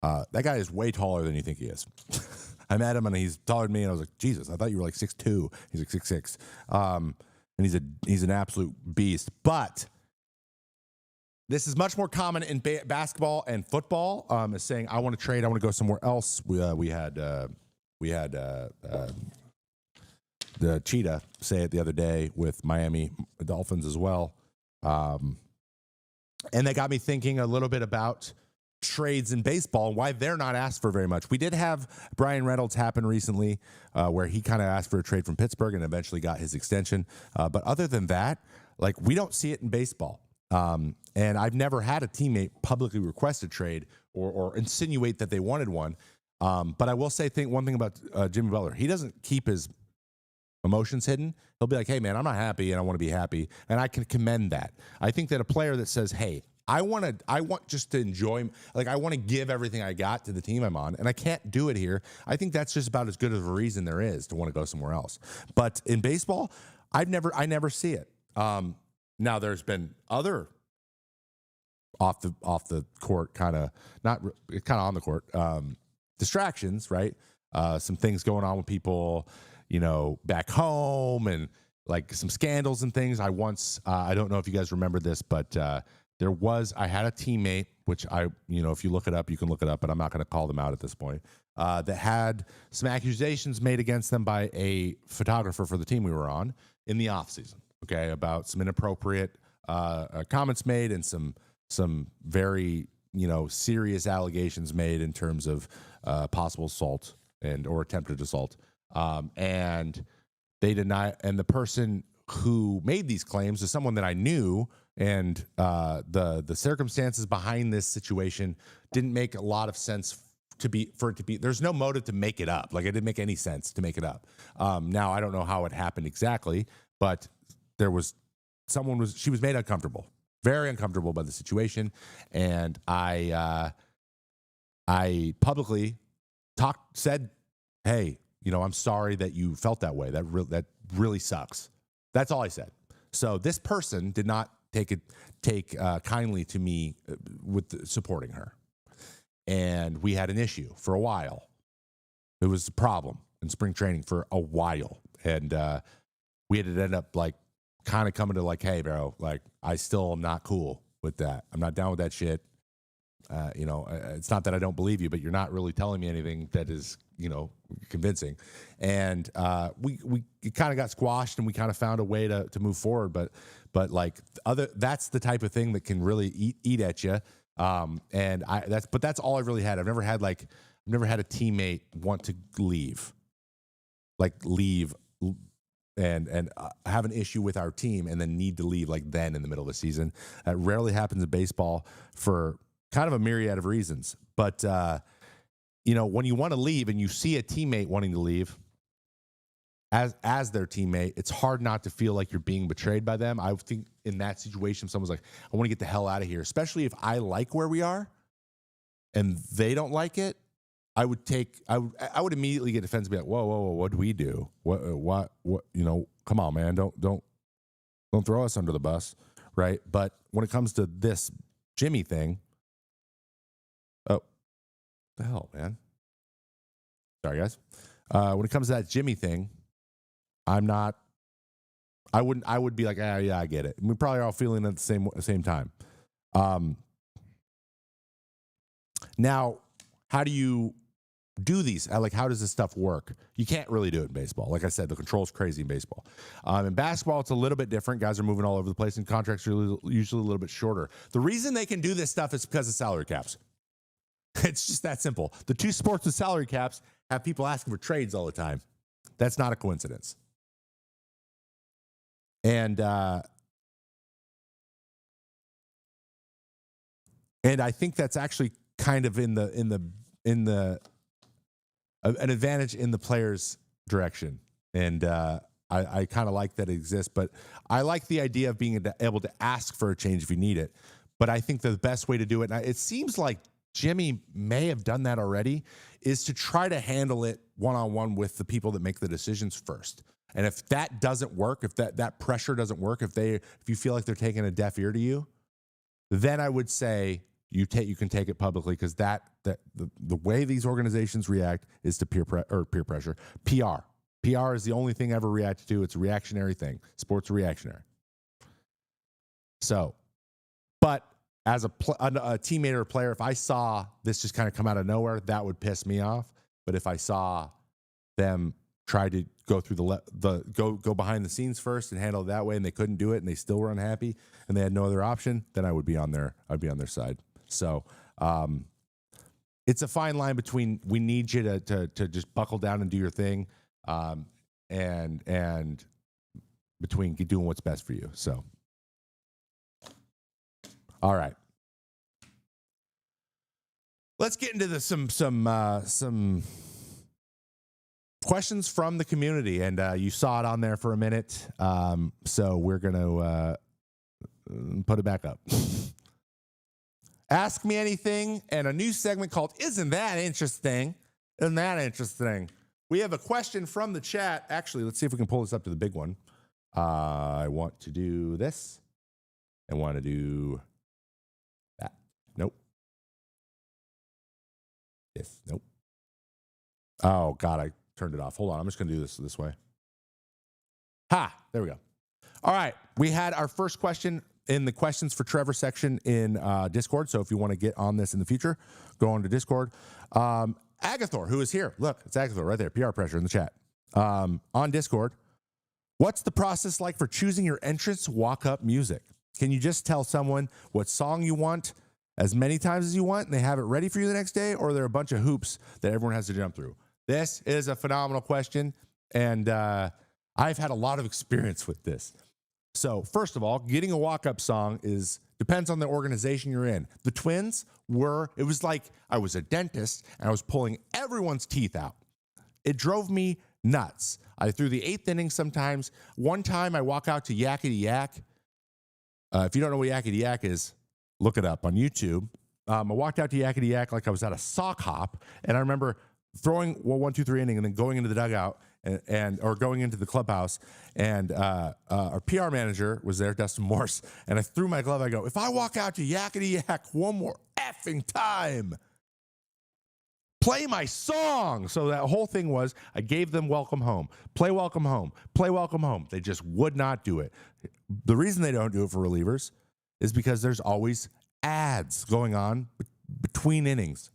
That guy is way taller than you think he is. I met him, and he's taller than me, and I was like, Jesus, I thought you were like 6'2". He's like 6'6". And he's an absolute beast. But this is much more common in basketball and football. Is saying, I want to trade. I want to go somewhere else. We had the Cheetah say it the other day with Miami Dolphins as well. And that got me thinking a little bit about trades in baseball and why they're not asked for very much. We did have Brian Reynolds happen recently where he kind of asked for a trade from Pittsburgh and eventually got his extension. But other than that, like, we don't see it in baseball. And I've never had a teammate publicly request a trade or insinuate that they wanted one. But I will say one thing about Jimmy Butler. He doesn't keep his emotions hidden. He'll be like, hey, man, I'm not happy and I want to be happy. And I can commend that. I think that a player that says, hey, I want just to enjoy, like I want to give everything I got to the team I'm on, and I can't do it here. I think that's just about as good of a reason there is to want to go somewhere else. But in baseball, I never see it. Now there's been other off the court kind of on the court distractions, right? Some things going on with people, back home, and like some scandals and things. I don't know if you guys remember this, but I had a teammate, which if you look it up, you can look it up, but I'm not going to call them out at this point, that had some accusations made against them by a photographer for the team we were on in the off season. Okay. About some inappropriate comments made and some very, serious allegations made in terms of possible assault or attempted assault. And they deny, and the person who made these claims is someone that I knew, and the circumstances behind this situation didn't make a lot of sense for it to be. There's no motive to make it up. Like, it didn't make any sense to make it up. Now I don't know how it happened exactly, but she was made uncomfortable, very uncomfortable by the situation, and I publicly said, hey, I'm sorry that you felt that way. That really sucks. That's all I said. So this person did not take kindly to me with supporting her, and we had an issue for a while. It was a problem in spring training for a while, and we had to end up like kind of coming to like, hey, bro, like I still am not cool with that. I'm not down with that shit. It's not that I don't believe you, but you're not really telling me anything that is, convincing. And we kind of got squashed, and we kind of found a way to move forward. But like that's the type of thing that can really eat at you. But that's all I really had. I've never had a teammate want to leave and have an issue with our team and then need to leave like then in the middle of the season. That rarely happens in baseball for kind of a myriad of reasons. But, when you want to leave and you see a teammate wanting to leave as their teammate, it's hard not to feel like you're being betrayed by them. I think in that situation, if someone's like, I want to get the hell out of here, especially if I like where we are and they don't like it, I would immediately get defensive and be like, whoa, what do we do? What, come on, man. Don't throw us under the bus. Right. But when it comes to this Jimmy thing, the hell, man. Sorry, guys. When it comes to that Jimmy thing, I would be like, yeah, I get it. We probably are all feeling it at the same time. Now, how do you do these? How does this stuff work? You can't really do it in baseball. Like I said, the control's crazy in baseball. In basketball, it's a little bit different. Guys are moving all over the place, and contracts are usually a little bit shorter. The reason they can do this stuff is because of salary caps. It's just that simple. The two sports with salary caps have people asking for trades all the time. That's not a coincidence. And I think that's actually kind of in the an advantage in the player's direction. And I kind of like that it exists, but I like the idea of being able to ask for a change if you need it. But I think the best way to do it, and it seems like Jimmy may have done that already, is to try to handle it one-on-one with the people that make the decisions first. And if that doesn't work, if that pressure doesn't work, if you feel like they're taking a deaf ear to you, then I would say you can take it publicly, because the way these organizations react is to peer pressure. PR is the only thing ever reacted to. It's a reactionary thing. Sports are reactionary. So, but as a teammate or a player, if I saw this just kind of come out of nowhere, that would piss me off. But if I saw them try to go through go behind the scenes first and handle it that way, and they couldn't do it, and they still were unhappy, and they had no other option, then I'd be on their side. So it's a fine line between we need you to just buckle down and do your thing, and between doing what's best for you. So. All right. let's get into some questions from the community, and you saw it on there for a minute, so we're gonna put it back up. Ask Me Anything, and a new segment called Isn't That Interesting? Isn't that interesting? We have a question from the chat. Actually, let's see if we can pull this up to the big one. I want to do this. I want to do that. Nope. This. Nope. Oh, God, I turned it off. Hold on. I'm just going to do this way. Ha! There we go. All right. We had our first question in the questions for Trevor section in Discord. So if you want to get on this in the future, go on to Discord. Agathor, who is here. Look, it's Agathor right there. PR pressure in the chat. On Discord. What's the process like for choosing your entrance walk-up music? Can you just tell someone what song you want as many times as you want and they have it ready for you the next day? Or are there a bunch of hoops that everyone has to jump through? This is a phenomenal question. And I've had a lot of experience with this. So first of all, getting a walk-up song depends on the organization you're in. The Twins it was like I was a dentist and I was pulling everyone's teeth out. It drove me nuts. I threw the 8th inning sometimes. One time I walk out to Yakety Yak. If you don't know what Yakety Yak is, look it up on YouTube. I walked out to Yakety Yak like I was at a sock hop, and I remember throwing 1, 2, 3 inning and then going into the dugout or going into the clubhouse, and our PR manager was there, Dustin Morse, and I threw my glove. I go, if I walk out to Yakety Yak one more effing time, play my song. So that whole thing was, I gave them Welcome Home. Play Welcome Home. Play Welcome Home. They just would not do it. The reason they don't do it for relievers is because there's always ads going on between innings.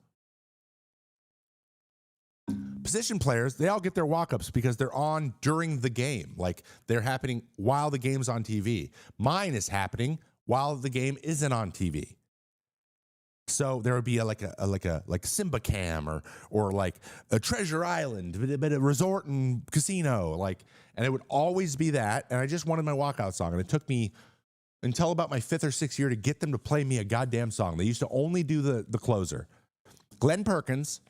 Position players, they all get their walk-ups because they're on during the game. Like, they're happening while the game's on TV. Mine is happening while the game isn't on TV. So there would be like Simba Cam or like a Treasure Island, but a resort and casino, and it would always be that. And I just wanted my walkout song, and it took me until about my 5th or 6th year to get them to play me a goddamn song. They used to only do the closer. Glenn Perkins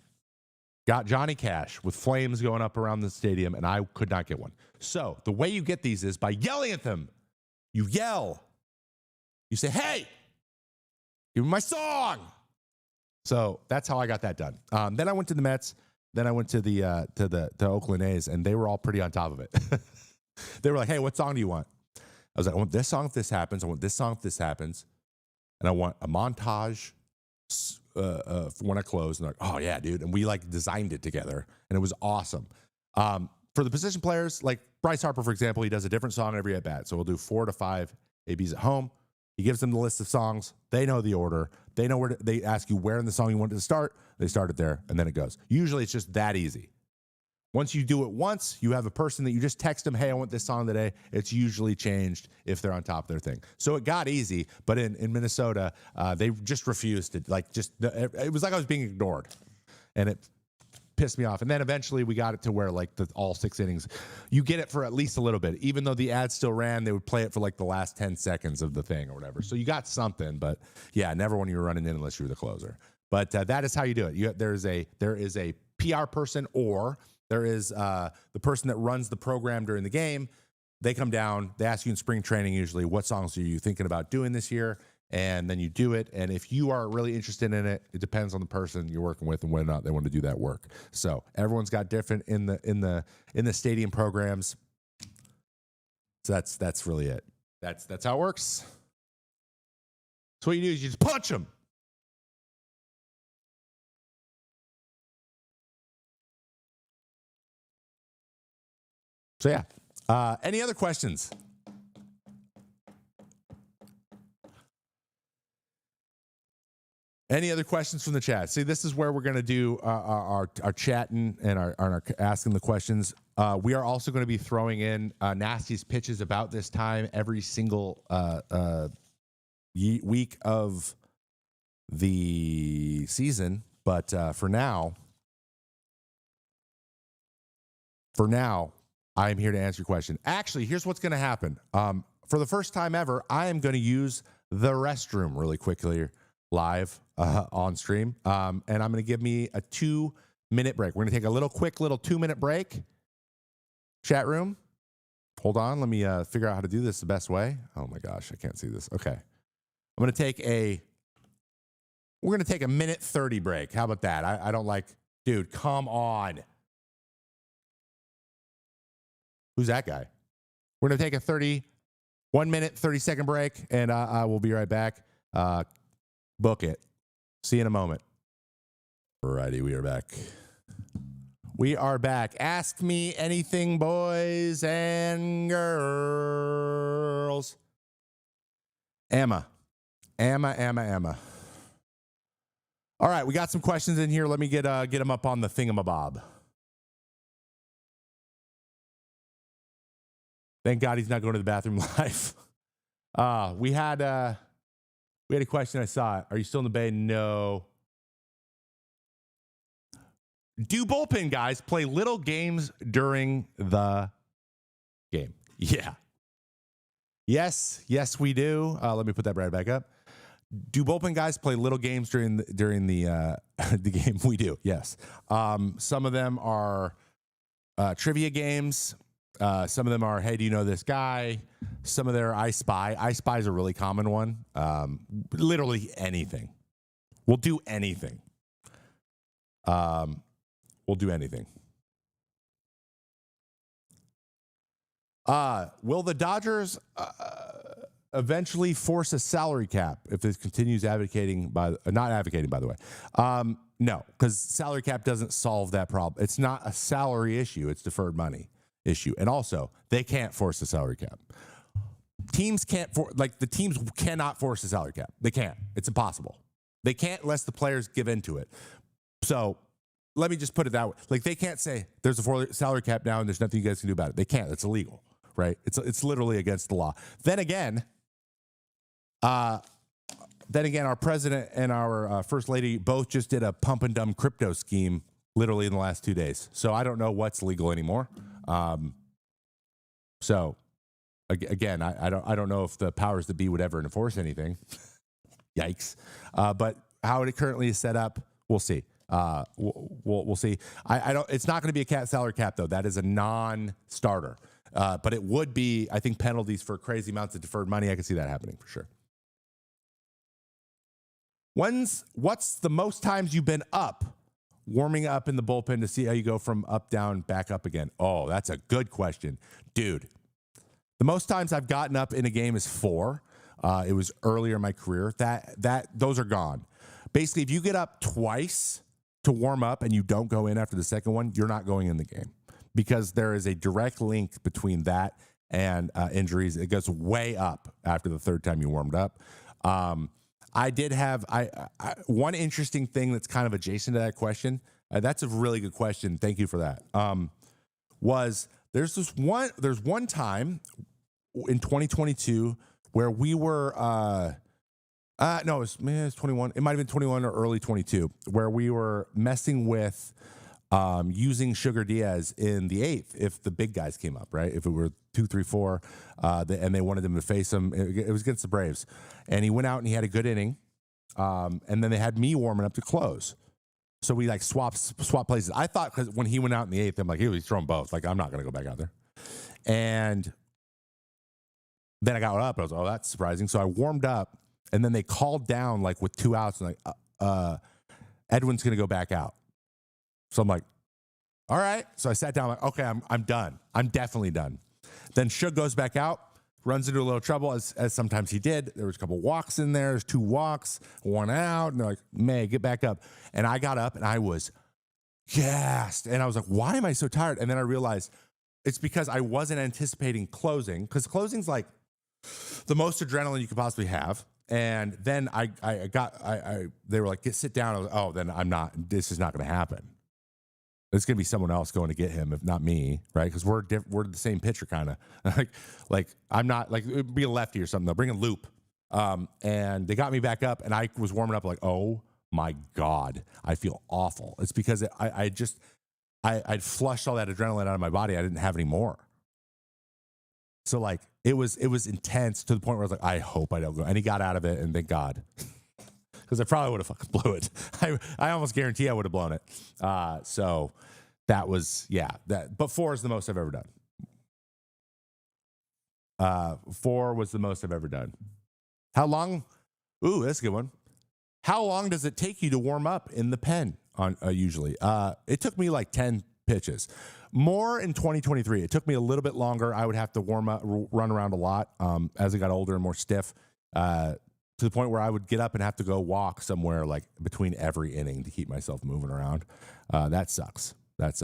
got Johnny Cash with Flames going up around the stadium, and I could not get one. So the way you get these is by yelling at them. You yell. You say, "Hey, give me my song." So that's how I got that done. Then I went to the Mets. Then I went to the Oakland A's, and they were all pretty on top of it. They were like, "Hey, what song do you want?" I was like, "I want this song if this happens. I want this song if this happens, and I want a montage for when I close." And they're like, "Oh yeah, dude!" And we designed it together, and it was awesome. For the position players, like Bryce Harper, for example, he does a different song every at bat. So we'll do 4 to 5 ABs at home. He gives them the list of songs. They know the order. They know where they ask you where in the song you want it to start. They start it there, and then it goes. Usually it's just that easy. Once you do it once, you have a person that you just text them, "Hey, I want this song today." It's usually changed if they're on top of their thing. So it got easy, but in Minnesota, they just refused to, it was like I was being ignored, and it pissed me off. And then eventually we got it to where all 6 innings, you get it for at least a little bit. Even though the ad still ran, they would play it for the last 10 seconds of the thing or whatever. So you got something, but yeah, never when you were running in unless you were the closer. But that is how you do it. There is a PR person, or there is the person that runs the program during the game. They come down, they ask you in spring training usually, what songs are you thinking about doing this year? And then you do it. And if you are really interested in it, it depends on the person you're working with and whether or not they want to do that work. So everyone's got different in the stadium programs. So that's really it. That's how it works. So what you do is you just punch them. So yeah. Any other questions? Any other questions from the chat? See, this is where we're going to do our chatting and our asking the questions. We are also going to be throwing in Nasty's pitches about this time every single week of the season. But for now, I am here to answer your question. Actually, here's what's going to happen. For the first time ever, I am going to use the restroom really quickly live on stream. And I'm going to give me a 2-minute break. We're going to take a little 2-minute break. Chat room. Hold on. Let me figure out how to do this the best way. Oh my gosh, I can't see this. Okay. I'm going to take we're going to take a 1:30 break. How about that? I don't like, dude, come on. Who's that guy? We're going to take a 1 minute, 30-second break, and I will be right back. Book it. See you in a moment. Alrighty, we are back. We are back. Ask me anything, boys and girls. Emma. All right, we got some questions in here. Let me get them up on the thingamabob. Thank God he's not going to the bathroom live. We had a question. I saw it. Are you still in the Bay? No. Do bullpen guys play little games during the game? Yeah. Yes, we do. Let me put that right back up. Do bullpen guys play little games during the the game? We do. Yes. Some of them are trivia games. Some of them are, hey, do you know this guy? Some of them are I Spy. I Spy is a really common one. Literally anything. We'll do anything. We'll do anything. Will the Dodgers eventually force a salary cap if this continues not advocating, by the way? No, because salary cap doesn't solve that problem. It's not a salary issue. It's deferred money issue. And also, they can't force a salary cap. Teams the teams cannot force a salary cap. They can't. It's impossible. They can't unless the players give into it. So let me just put it that way. Like, they can't say there's a salary cap now and there's nothing you guys can do about it. They can't. It's illegal, right? It's literally against the law. Then again, our president and our first lady both just did a pump and dumb crypto scheme literally in the last 2 days. So I don't know what's legal anymore. So again, I don't know if the powers that be would ever enforce anything. Yikes. But how it currently is set up, we'll see. We'll see. I don't. It's not going to be a salary cap though. That is a non-starter. But it would be, I think, penalties for crazy amounts of deferred money. I can see that happening for sure. What's the most times you've been warming up in the bullpen to see how you go from up, down, back up again? Oh, that's a good question, dude. The most times I've gotten up in a game is 4. It was earlier in my career. Those are gone. Basically, if you get up twice to warm up and you don't go in after the second one, you're not going in the game, because there is a direct link between that and injuries. It goes way up after the third time you warmed up. I did have one interesting thing that's kind of adjacent to that question. That's a really good question. Thank you for that. There's one time in 2022 where we were no, it was 21. It might have been 21 or early 22, where we were messing with using Sugar Diaz in the 8th if the big guys came up, right? If it were 2, 3, 4, and they wanted him to face him, it was against the Braves. And he went out and he had a good inning. And then they had me warming up to close. So we like swap places. I thought, because when he went out in the 8th, I'm like, he's throwing both. Like, I'm not going to go back out there. And then I got up. I was, oh, that's surprising. So I warmed up, and then they called down like with 2 outs and like, Edwin's going to go back out. So I'm like, all right. So I sat down, like, okay, I'm done. I'm definitely done. Then Suge goes back out, runs into a little trouble, as sometimes he did. There was a couple walks in there. There's 2 walks, 1 out. And they're like, May, get back up. And I got up and I was gassed. And I was like, why am I so tired? And then I realized it's because I wasn't anticipating closing, because closing's like the most adrenaline you could possibly have. And then they were like, sit down. I was like, oh, then this is not going to happen. It's going to be someone else going to get him, if not me, right? Because we're the same pitcher, kind of. like I'm not, like, it'd be a lefty or something. They'll bring a loop. And they got me back up, and I was warming up like, oh my God, I feel awful. It's because I'd flushed all that adrenaline out of my body. I didn't have any more. So like it was intense to the point where I was like, I hope I don't go. And he got out of it, and thank God. because I probably would have fucking blew it. I almost guarantee I would have blown it. So that was, but 4 is the most I've ever done. 4 was the most I've ever done. How long? Ooh, that's a good one. How long does it take you to warm up in the pen on usually? It took me like 10 pitches. More in 2023. It took me a little bit longer. I would have to warm up, run around a lot as I got older and more stiff, to the point where I would get up and have to go walk somewhere like between every inning to keep myself moving around. That sucks. But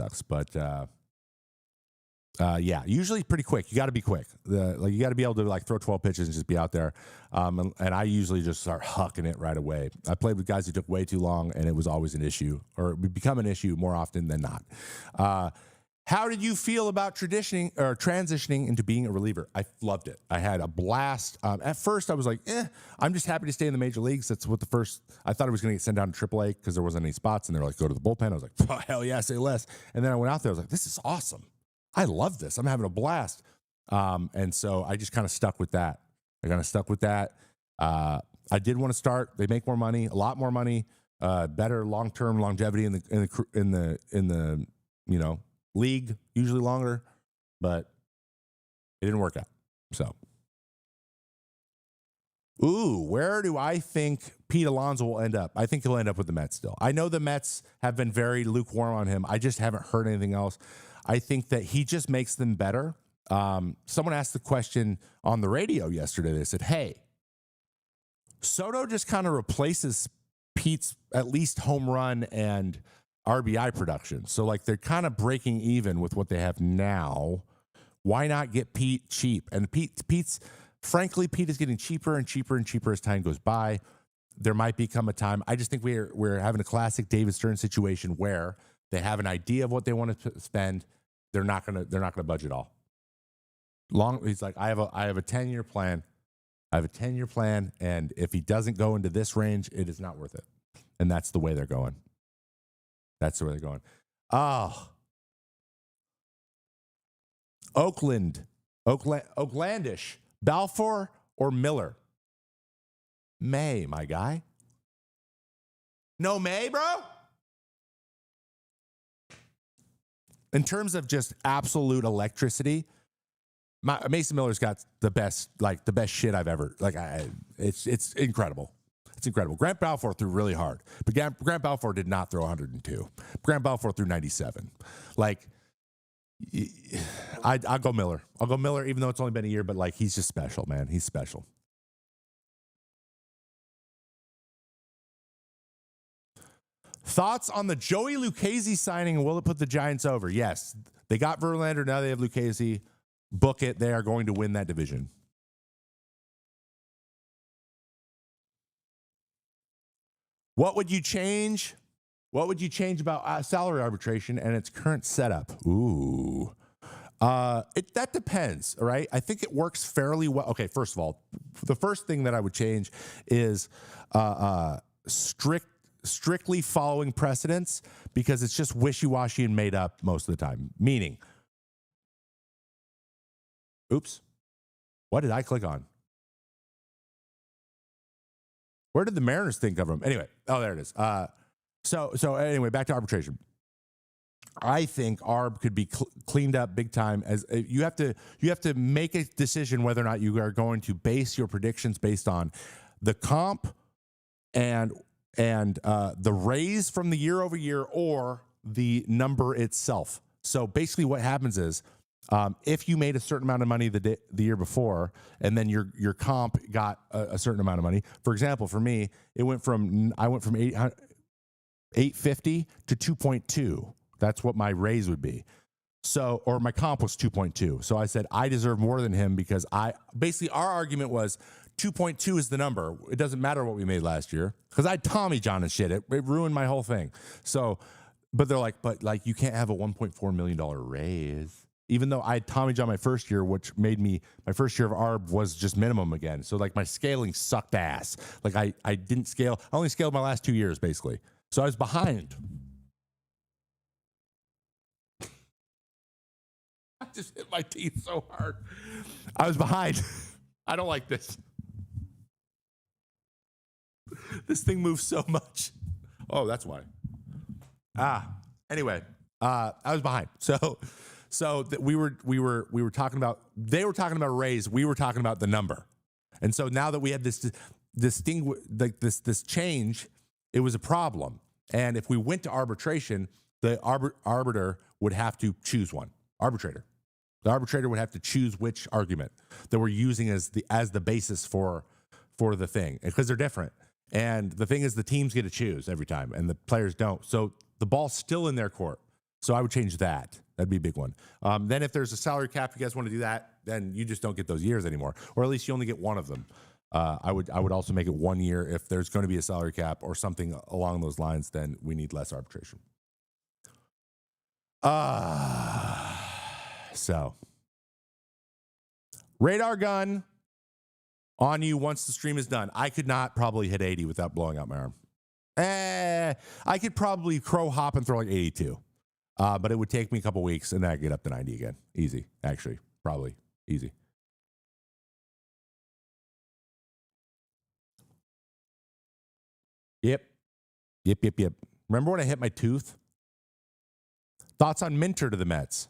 usually pretty quick. You got to be quick. You got to be able to like throw 12 pitches and just be out there. And I usually just start hucking it right away. I played with guys who took way too long, and it was always an issue, or it would become an issue more often than not. How did you feel about transitioning into being a reliever? I loved it. I had a blast. At first, I was like, I'm just happy to stay in the major leagues. That's what I thought I was going to get sent down to AAA because there wasn't any spots, and they're like, go to the bullpen. I was like, oh, hell yeah, say less. And then I went out there. I was like, this is awesome. I love this. I'm having a blast. And so I just kind of stuck with that. I did want to start. They make more money, a lot more money, better long-term longevity in the league, usually longer, but it didn't work out. So, where do I think Pete Alonso will end up? I think he'll end up with the Mets still. I know the Mets have been very lukewarm on him. I just haven't heard anything else. I think that he just makes them better. Someone asked the question on the radio yesterday. They said, hey, Soto just kind of replaces Pete's at least home run and RBI production. So like they're kind of breaking even with what they have now. Why not get Pete cheap? And frankly, Pete is getting cheaper and cheaper and cheaper as time goes by. There might become a time. I just think we're having a classic David Stern situation where they have an idea of what they want to spend. They're not gonna budget all. He's like, I have a 10-year plan. And if he doesn't go into this range, it is not worth it. And that's the way they're going. Oh, Oaklandish, Balfour or Miller? May, my guy. No May, bro? In terms of just absolute electricity, Mason Miller's got the best shit I've ever, it's incredible. It's incredible. Grant Balfour threw really hard, but Grant Balfour did not throw 102. Grant Balfour threw 97. I'll go Miller. Even though it's only been a year, but he's just special, man. He's special. Thoughts on the Joey Lucchesi signing? Will it put the Giants over? Yes. They got Verlander. Now they have Lucchesi. Book it. They are going to win that division. What would you change? What would you change about salary arbitration and its current setup? Ooh. That depends, all right? I think it works fairly well. Okay, first of all, the first thing that I would change is strictly following precedents, because it's just wishy-washy and made up most of the time. Meaning, oops, what did I click on? Where did the Mariners thing come from? Anyway, there it is. So anyway, back to arbitration. I think ARB could be cleaned up big time. As you have to make a decision whether or not you are going to base your predictions based on the comp and the raise from the year over year or the number itself. So basically, what happens is, if you made a certain amount of money the year before, and then your comp got a certain amount of money. For example, for me, I went from 850 to 2.2. That's what my raise would be. So, or my comp was 2.2. So I said I deserve more than him because our argument was 2.2 is the number. It doesn't matter what we made last year because I had Tommy John and shit. It ruined my whole thing. So, but they're like, you can't have a $1.4 million raise. Even though I had Tommy John my first year, which made me, my first year of ARB was just minimum again. So my scaling sucked ass. I didn't scale. I only scaled my last 2 years basically. So I was behind. I just hit my teeth so hard. I was behind. I don't like this. This thing moves so much. Oh, that's why. Anyway, I was behind. We were talking about, they were talking about a raise. We were talking about the number. And so now that we had this thing, like this change, it was a problem. And if we went to arbitration, the arbiter would have to choose one. Arbitrator. The arbitrator would have to choose which argument that we're using as the basis for the thing, because they're different. And the thing is, the teams get to choose every time, and the players don't. So the ball's still in their court. So I would change that. That'd be a big one. Then if there's a salary cap, you guys want to do that, then you just don't get those years anymore, or at least you only get one of them. I would also make it 1 year. If there's going to be a salary cap or something along those lines, then we need less arbitration. So radar gun on you once the stream is done. I could not probably hit 80 without blowing out my arm. I could probably crow hop and throw like 82. But it would take me a couple weeks, and then I'd get up to 90 again. Easy, actually. Probably easy. Yep. Remember when I hit my tooth? Thoughts on Minter to the Mets?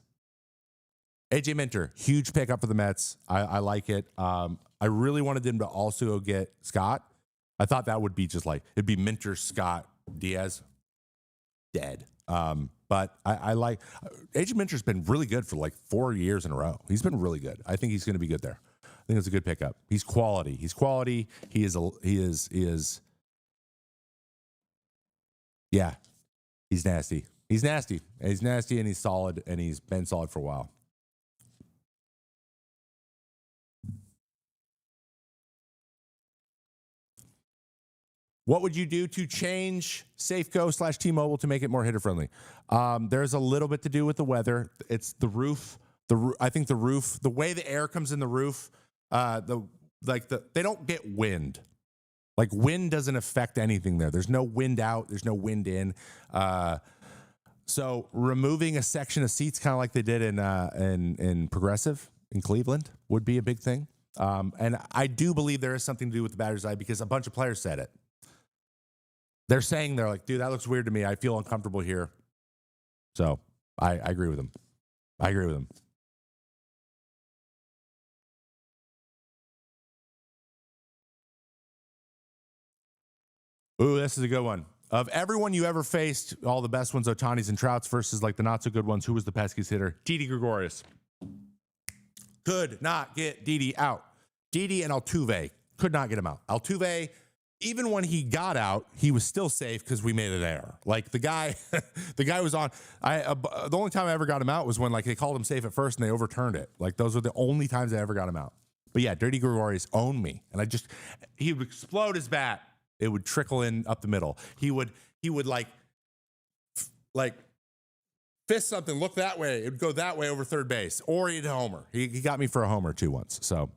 AJ Minter, huge pickup for the Mets. I like it. I really wanted them to also go get Scott. I thought that would be just like, it'd be Minter, Scott, Diaz. Dead. But I like, AJ Minter's been really good for like 4 years in a row. He's been really good. I think he's going to be good there. I think it's a good pickup. He's quality. He is. Yeah. He's nasty. He's nasty, and he's solid, and he's been solid for a while. What would you do to change Safeco / T-Mobile to make it more hitter friendly? There's a little bit to do with the weather. It's the roof. I think the roof, the way the air comes in the roof, they don't get wind. Like, wind doesn't affect anything there. There's no wind out. There's no wind in. So removing a section of seats, kind of like they did in Progressive in Cleveland, would be a big thing. And I do believe there is something to do with the batter's eye, because a bunch of players said it. They're like, dude, that looks weird to me. I feel uncomfortable here. So I agree with them. Ooh, this is a good one. Of everyone you ever faced, all the best ones, Ohtani's and Trouts, versus like the not so good ones, who was the peskiest hitter? Didi Gregorius. Could not get Didi out. Didi and Altuve could not get him out. Altuve, even when he got out, he was still safe because we made an error. Like, the guy was on. The only time I ever got him out was when, like, they called him safe at first and they overturned it. Like, those were the only times I ever got him out. But yeah, Dirty Gregorius owned me, and he would explode his bat. It would trickle in up the middle. He would like fist something, look that way. It would go that way over third base, or he'd homer. He got me for a homer too once. So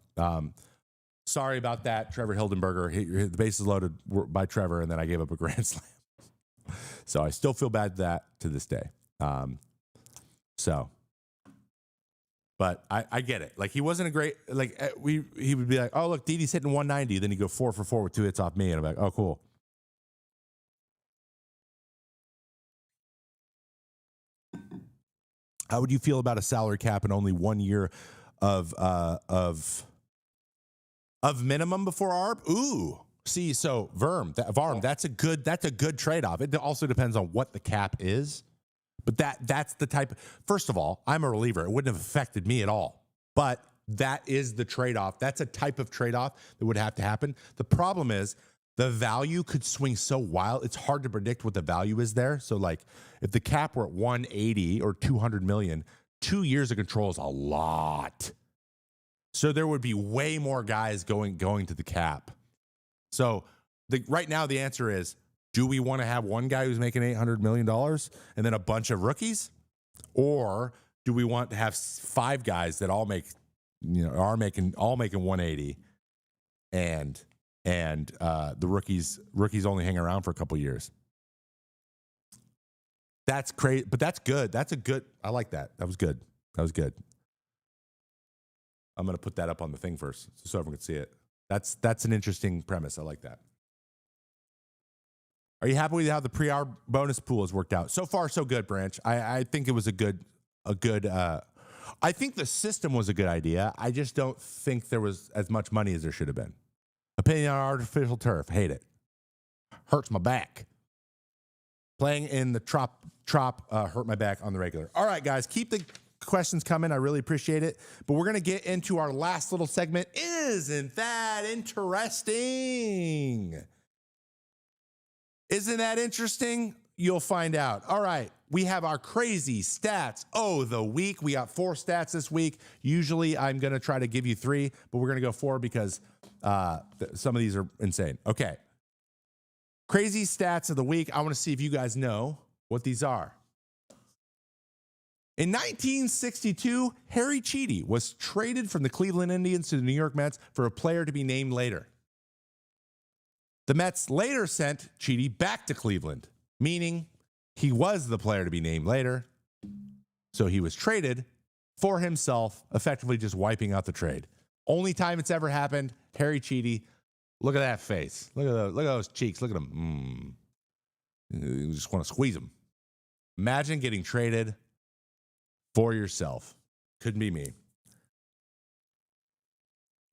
sorry about that, Trevor Hildenberger. The bases loaded by Trevor, and then I gave up a grand slam. So I still feel bad to this day. But I get it. Like, he wasn't a great, like, he would be like, oh, look, Didi's hitting 190. Then he'd go 4 for 4 with 2 hits off me. And I'm like, oh, cool. How would you feel about a salary cap and only 1 year of minimum before ARB? Ooh. See, so Varm, that's a good trade-off. It also depends on what the cap is. But that's the type. First of all, I'm a reliever. It wouldn't have affected me at all. But that is the trade-off. That's a type of trade-off that would have to happen. The problem is the value could swing so wild. It's hard to predict what the value is there. So, like, if the cap were at 180 or 200 million, 2 years of control is a lot. So there would be way more guys going to the cap. So right now the answer is, do we want to have one guy who's making $800 million and then a bunch of rookies? Or do we want to have 5 guys that all are making 180 and the rookies only hang around for a couple years? That's crazy, but that's good. I like that. That was good. I'm going to put that up on the thing first so everyone can see it. That's an interesting premise. I like that. Are you happy with how the pre-hour bonus pool has worked out? So far, so good, Branch. I think it was a good. I think the system was a good idea. I just don't think there was as much money as there should have been. Opinion on artificial turf. Hate it. Hurts my back. Playing in the trop hurt my back on the regular. All right, guys, keep the questions coming. I really appreciate it. But we're going to get into our last little segment. Isn't that interesting? Isn't that interesting? You'll find out. All right, we have our crazy stats. The week. We got 4 stats this week. Usually I'm going to try to give you 3, but we're going to go 4 because some of these are insane. Okay. Crazy stats of the week. I want to see if you guys know what these are. In 1962, Harry Cheedy was traded from the Cleveland Indians to the New York Mets for a player to be named later. The Mets later sent Cheedy back to Cleveland, meaning he was the player to be named later. So he was traded for himself, effectively just wiping out the trade. Only time it's ever happened, Harry Cheedy. Look at that face. Look at those cheeks. Look at them. You just want to squeeze them. Imagine getting traded for yourself. Couldn't be me.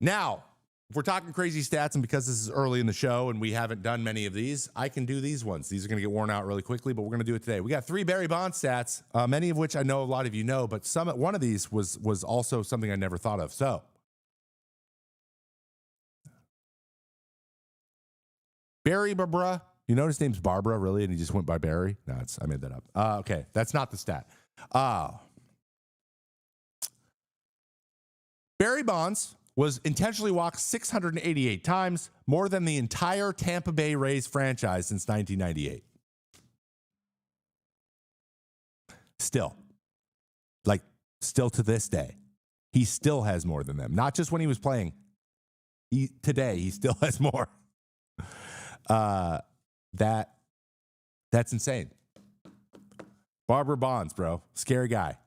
Now, if we're talking crazy stats, and because this is early in the show and we haven't done many of these, I can do these ones. These are going to get worn out really quickly, but we're going to do it today. We got 3 Barry Bonds stats, many of which I know a lot of you know, but one of these was also something I never thought of. So, Barry Barbara, you know his name's Barbara, really, and he just went by Barry? No, I made that up. Okay, that's not the stat. Barry Bonds was intentionally walked 688 times, more than the entire Tampa Bay Rays franchise since 1998. Still to this day, he still has more than them. Not just when he was playing. Today, he still has more. That's insane. Barbara Bonds, bro. Scary guy.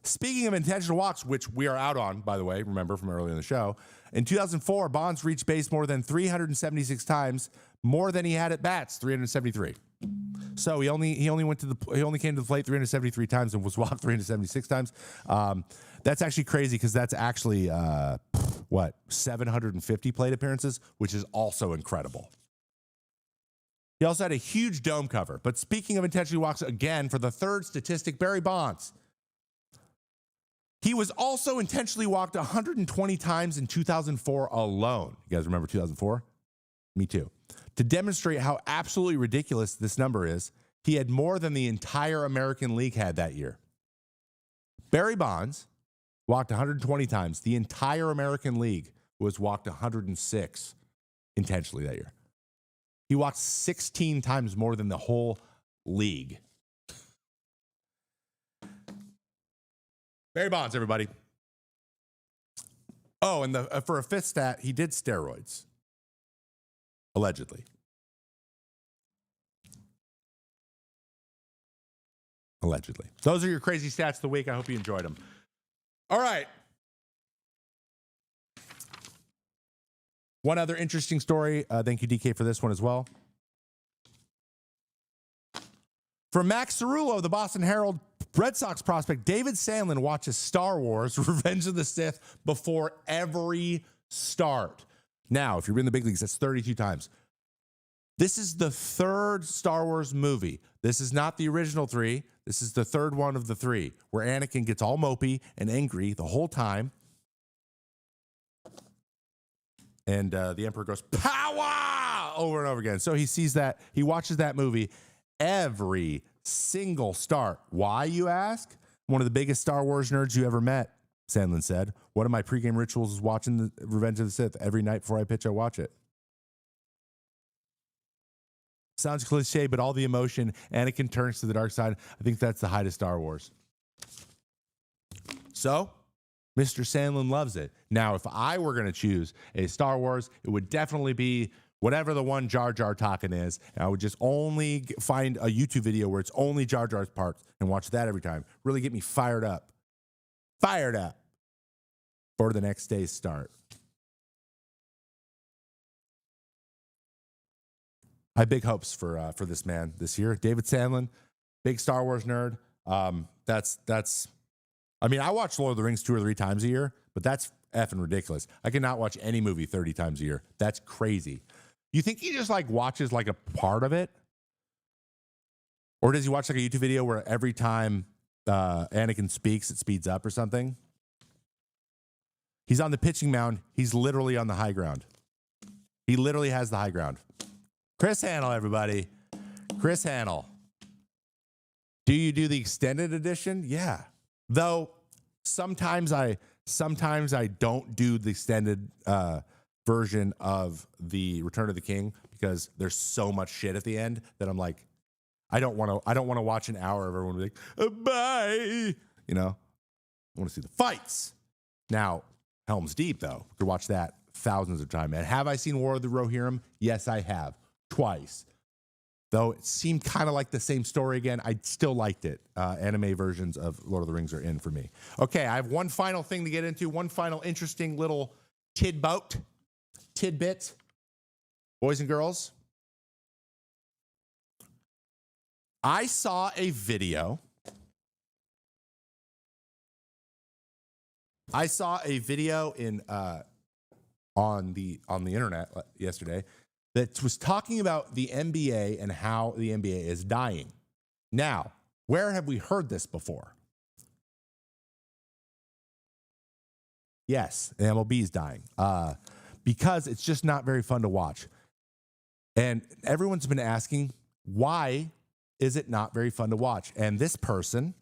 Speaking of intentional walks, which we are out on, by the way, remember from earlier in the show, in 2004, Bonds reached base more than 376 times, more than he had at bats, 373. So he only came to the plate 373 times and was walked 376 times. That's actually crazy because that's actually 750 plate appearances, which is also incredible. He also had a huge dome cover. But speaking of intentionally walks, again, for the third statistic, Barry Bonds. He was also intentionally walked 120 times in 2004 alone. You guys remember 2004? Me too. To demonstrate how absolutely ridiculous this number is, he had more than the entire American League had that year. Barry Bonds walked 120 times. The entire American League was walked 106 intentionally that year. He walked 16 times more than the whole league. Barry Bonds, everybody. Oh, and for a fifth stat, he did steroids. Allegedly. Those are your crazy stats of the week. I hope you enjoyed them. All right. One other interesting story. Thank you, DK, for this one as well. From Max Cerullo, the Boston Herald, Red Sox prospect David Sandlin watches Star Wars Revenge of the Sith before every start. Now, if you're in the big leagues, that's 32 times. This is the third Star Wars movie. This is not the original 3. This is the third one of the 3, where Anakin gets all mopey and angry the whole time. And the Emperor goes, power, over and over again. So he sees that, he watches that movie every single start. Why, you ask? One of the biggest Star Wars nerds you ever met, Sandlin said. One of my pregame rituals is watching the Revenge of the Sith. Every night before I pitch, I watch it. Sounds cliche, but all the emotion, Anakin turns to the dark side. I think that's the height of Star Wars. So, Mr. Sandlin loves it. Now, if I were going to choose a Star Wars, it would definitely be whatever the one Jar Jar talking is. And I would just only find a YouTube video where it's only Jar Jar's parts and watch that every time. Really get me fired up. Fired up for the next day's start. I have big hopes for this man this year. David Sandlin, big Star Wars nerd. That's. I mean, I watch Lord of the Rings 2 or 3 times a year, but that's effing ridiculous. I cannot watch any movie 30 times a year. That's crazy. You think he just like watches like a part of it? Or does he watch like a YouTube video where every time Anakin speaks, it speeds up or something? He's on the pitching mound. He's literally on the high ground. He literally has the high ground. Chris Hannell, everybody. Chris Hannell. Do you do the extended edition? Yeah. Though sometimes I don't do the extended version of the Return of the King because there's so much shit at the end that I'm like, I don't want to watch an hour of everyone being like, bye. You know, I want to see the fights. Now, Helm's Deep though, you could watch that thousands of times. And have I seen War of the Rohirrim? Yes, I have, twice. Though it seemed kind of like the same story again, I still liked it. Anime versions of Lord of the Rings are in for me. Okay, I have one final thing to get into, one final interesting little tidbit. Boys and girls, I saw a video. In on the internet yesterday that was talking about the NBA and how the NBA is dying. Now, where have we heard this before? Yes, the MLB is dying because it's just not very fun to watch. And everyone's been asking, why is it not very fun to watch? And this person,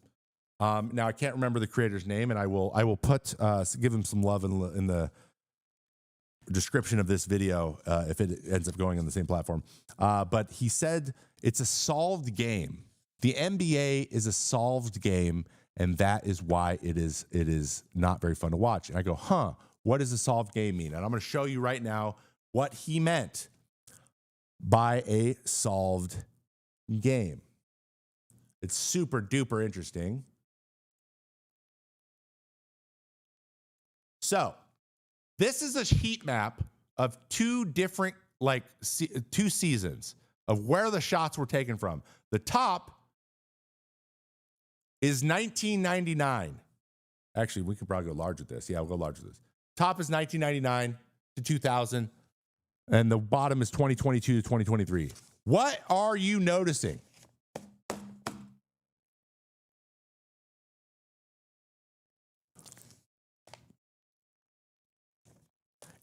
now I can't remember the creator's name, and I will put give him some love in the description of this video if it ends up going on the same platform. But he said it's a solved game. The NBA is a solved game, and that is why it is not very fun to watch. And I go, what does a solved game mean? And I'm going to show you right now what he meant by a solved game. It's super duper interesting. So, this is a heat map of 2 different, two seasons of where the shots were taken from. The top is 1999. Actually, we could probably go large with this. Yeah, we'll go large with this. Top is 1999 to 2000, and the bottom is 2022 to 2023. What are you noticing?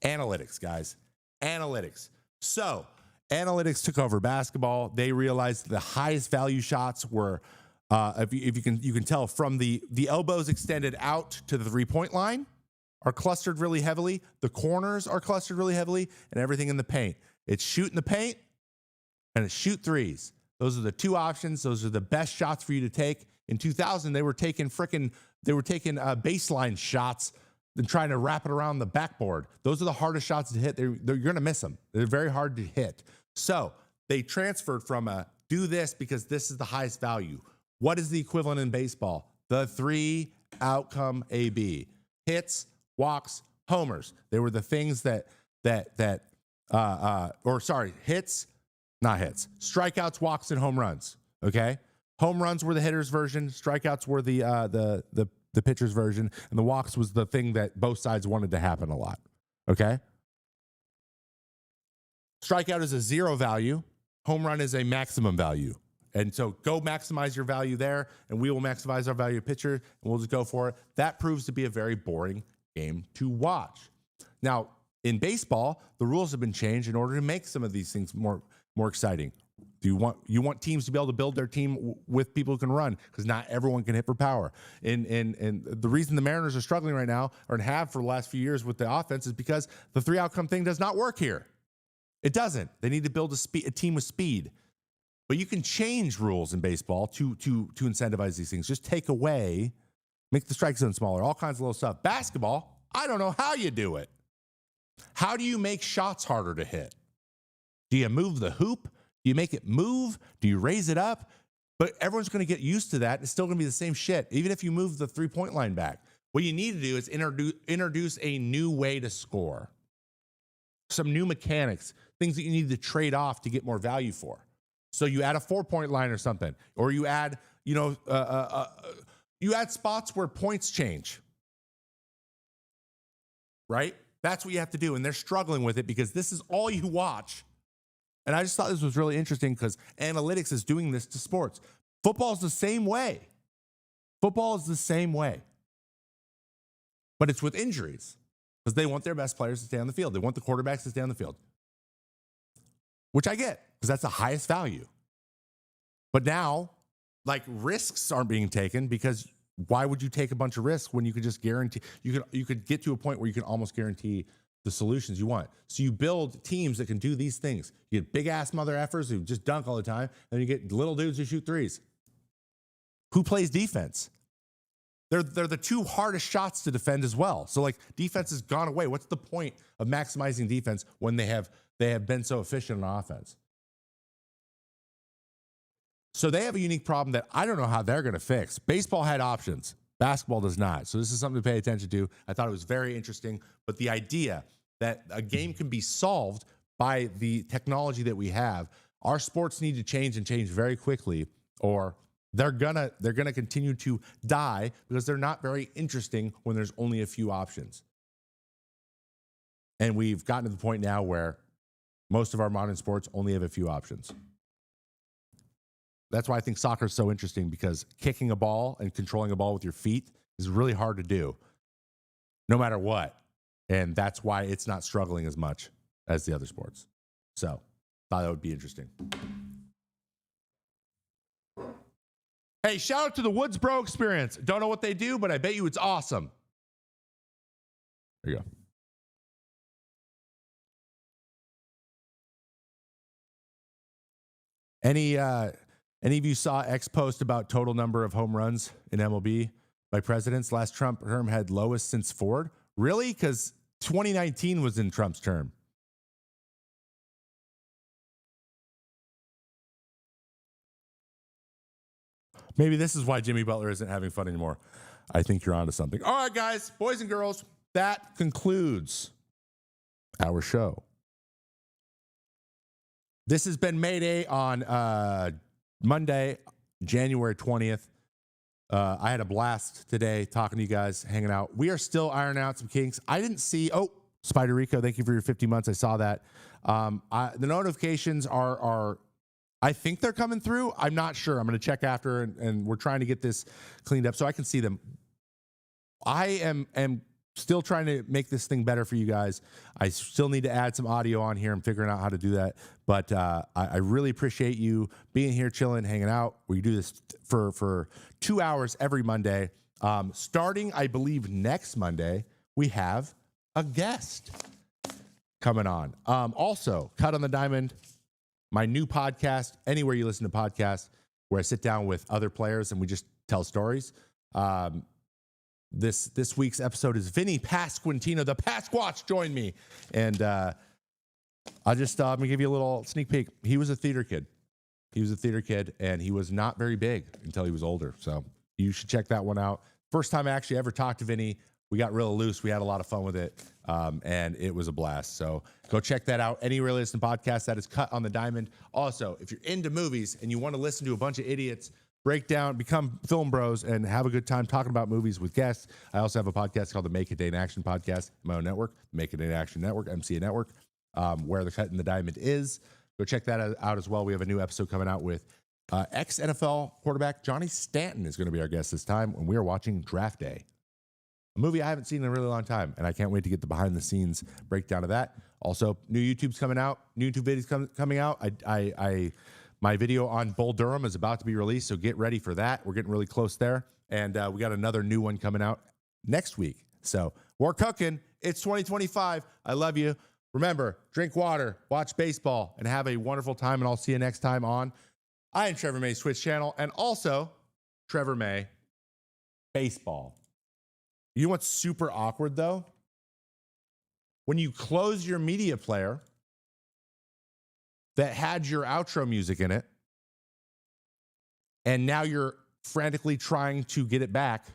Analytics, guys. Analytics. So, analytics took over basketball. They realized the highest value shots were, if you can tell from the elbows extended out to the 3-point line are clustered really heavily. The corners are clustered really heavily, and everything in the paint. It's shoot in the paint and it's shoot threes. Those are the 2 options. Those are the best shots for you to take. In 2000, they were taking baseline shots and trying to wrap it around the backboard. Those are the hardest shots to hit. You're going to miss them. They're very hard to hit. So they transferred from do this because this is the highest value. What is the equivalent in baseball? The 3 outcome AB. Hits, walks, homers. They were the things hits, not hits. Strikeouts, walks, and home runs. Okay? Home runs were the hitter's version. Strikeouts were the pitcher's version, and the walks was the thing that both sides wanted to happen a lot. Okay? Strikeout is a 0 value. Home run is a maximum value. And so go maximize your value there, and we will maximize our value pitcher, and we'll just go for it. That proves to be a very boring game to watch. Now, in baseball, the rules have been changed in order to make some of these things more exciting. You want teams to be able to build their team with people who can run, because not everyone can hit for power. And the reason the Mariners are struggling right now, or have for the last few years with the offense, is because the 3 outcome thing does not work here. It doesn't. They need to build a team with speed. But you can change rules in baseball to incentivize these things. Just take away, make the strike zone smaller, all kinds of little stuff. Basketball, I don't know how you do it. How do you make shots harder to hit? Do you move the hoop? Do you make it move? Do you raise it up? But everyone's going to get used to that. It's still going to be the same shit, even if you move the 3-point line back. What you need to do is introduce a new way to score. some new mechanics, things that you need to trade off to get more value for. So you add a 4-point line or something, or you add, you add spots where points change, right? That's what you have to do. And they're struggling with it because this is all you watch. And I just thought this was really interesting because analytics is doing this to sports. Football is the same way. Football is the same way. But it's with injuries because they want their best players to stay on the field. They want the quarterbacks to stay on the field, which I get because that's the highest value. But now, like, risks aren't being taken because why would you take a bunch of risks when you could just guarantee, you could get to a point where you can almost guarantee the solutions you want. So you build teams that can do these things. You get big ass mother effers who just dunk all the time, and you get little dudes who shoot threes. Who plays defense? They're the two hardest shots to defend as well. So like defense has gone away. What's the point of maximizing defense when they have been so efficient on offense? So they have a unique problem that I don't know how they're going to fix. Baseball had options. Basketball does not. So this is something to pay attention to. I thought it was very interesting. But the idea that a game can be solved by the technology that we have, our sports need to change and change very quickly, or they're gonna continue to die because they're not very interesting when there's only a few options. And we've gotten to the point now where most of our modern sports only have a few options. That's why I think soccer is so interesting, because kicking a ball and controlling a ball with your feet is really hard to do, no matter what. And that's why it's not struggling as much as the other sports. So, thought that would be interesting. Hey, shout out to the Woodsboro Experience. Don't know what they do, but I bet you it's awesome. There you go. Any of you saw X post about total number of home runs in MLB by presidents? Last Trump term had lowest since Ford. Really? Because 2019 was in Trump's term. Maybe this is why Jimmy Butler isn't having fun anymore. I think you're onto something. All right, guys, boys and girls, that concludes our show. This has been Mayday on Monday, January 20th. I had a blast today talking to you guys, hanging out. We are still ironing out some kinks. I didn't see, Spider Rico, thank you for your 50 months. I saw that. The notifications are I think they're coming through. I'm not sure. I'm going to check after, and we're trying to get this cleaned up so I can see them. I am still trying to make this thing better for you guys. I still need to add some audio on here. I'm figuring out how to do that. But I really appreciate you being here, chilling, hanging out. We do this for 2 hours every Monday. Starting, I believe, next Monday, we have a guest coming on. Also, Cut on the Diamond, my new podcast, anywhere you listen to podcasts, where I sit down with other players and we just tell stories. This week's episode is Vinny Pasquantino, the Pasquatch, joined me. And I'm going to give you a little sneak peek. He was a theater kid. And he was not very big until he was older. So you should check that one out. First time I actually ever talked to Vinny. We got real loose. We had a lot of fun with it. And it was a blast. So go check that out. Anywhere you listen to podcasts, that is Cut on the Diamond. Also, if you're into movies and you want to listen to a bunch of idiots break down, become film bros, and have a good time talking about movies with guests, I also have a podcast called the Make a Day in Action podcast, my own network, Make a Day in Action Network, MCA Network, where the Cut in the Diamond is. Go check that out as well. We have a new episode coming out with ex-NFL quarterback Johnny Stanton is going to be our guest this time when we are watching Draft Day, a movie I haven't seen in a really long time, and I can't wait to get the behind-the-scenes breakdown of that. Also, new YouTube's coming out. New YouTube videos coming out. My video on Bull Durham is about to be released, so get ready for that. We're getting really close there. And we got another new one coming out next week. So we're cooking. It's 2025. I love you. Remember, drink water, watch baseball, and have a wonderful time. And I'll see you next time on I Am Trevor May's Twitch channel, and also Trevor May Baseball. You know what's super awkward, though? When you close your media player that had your outro music in it, and now you're frantically trying to get it back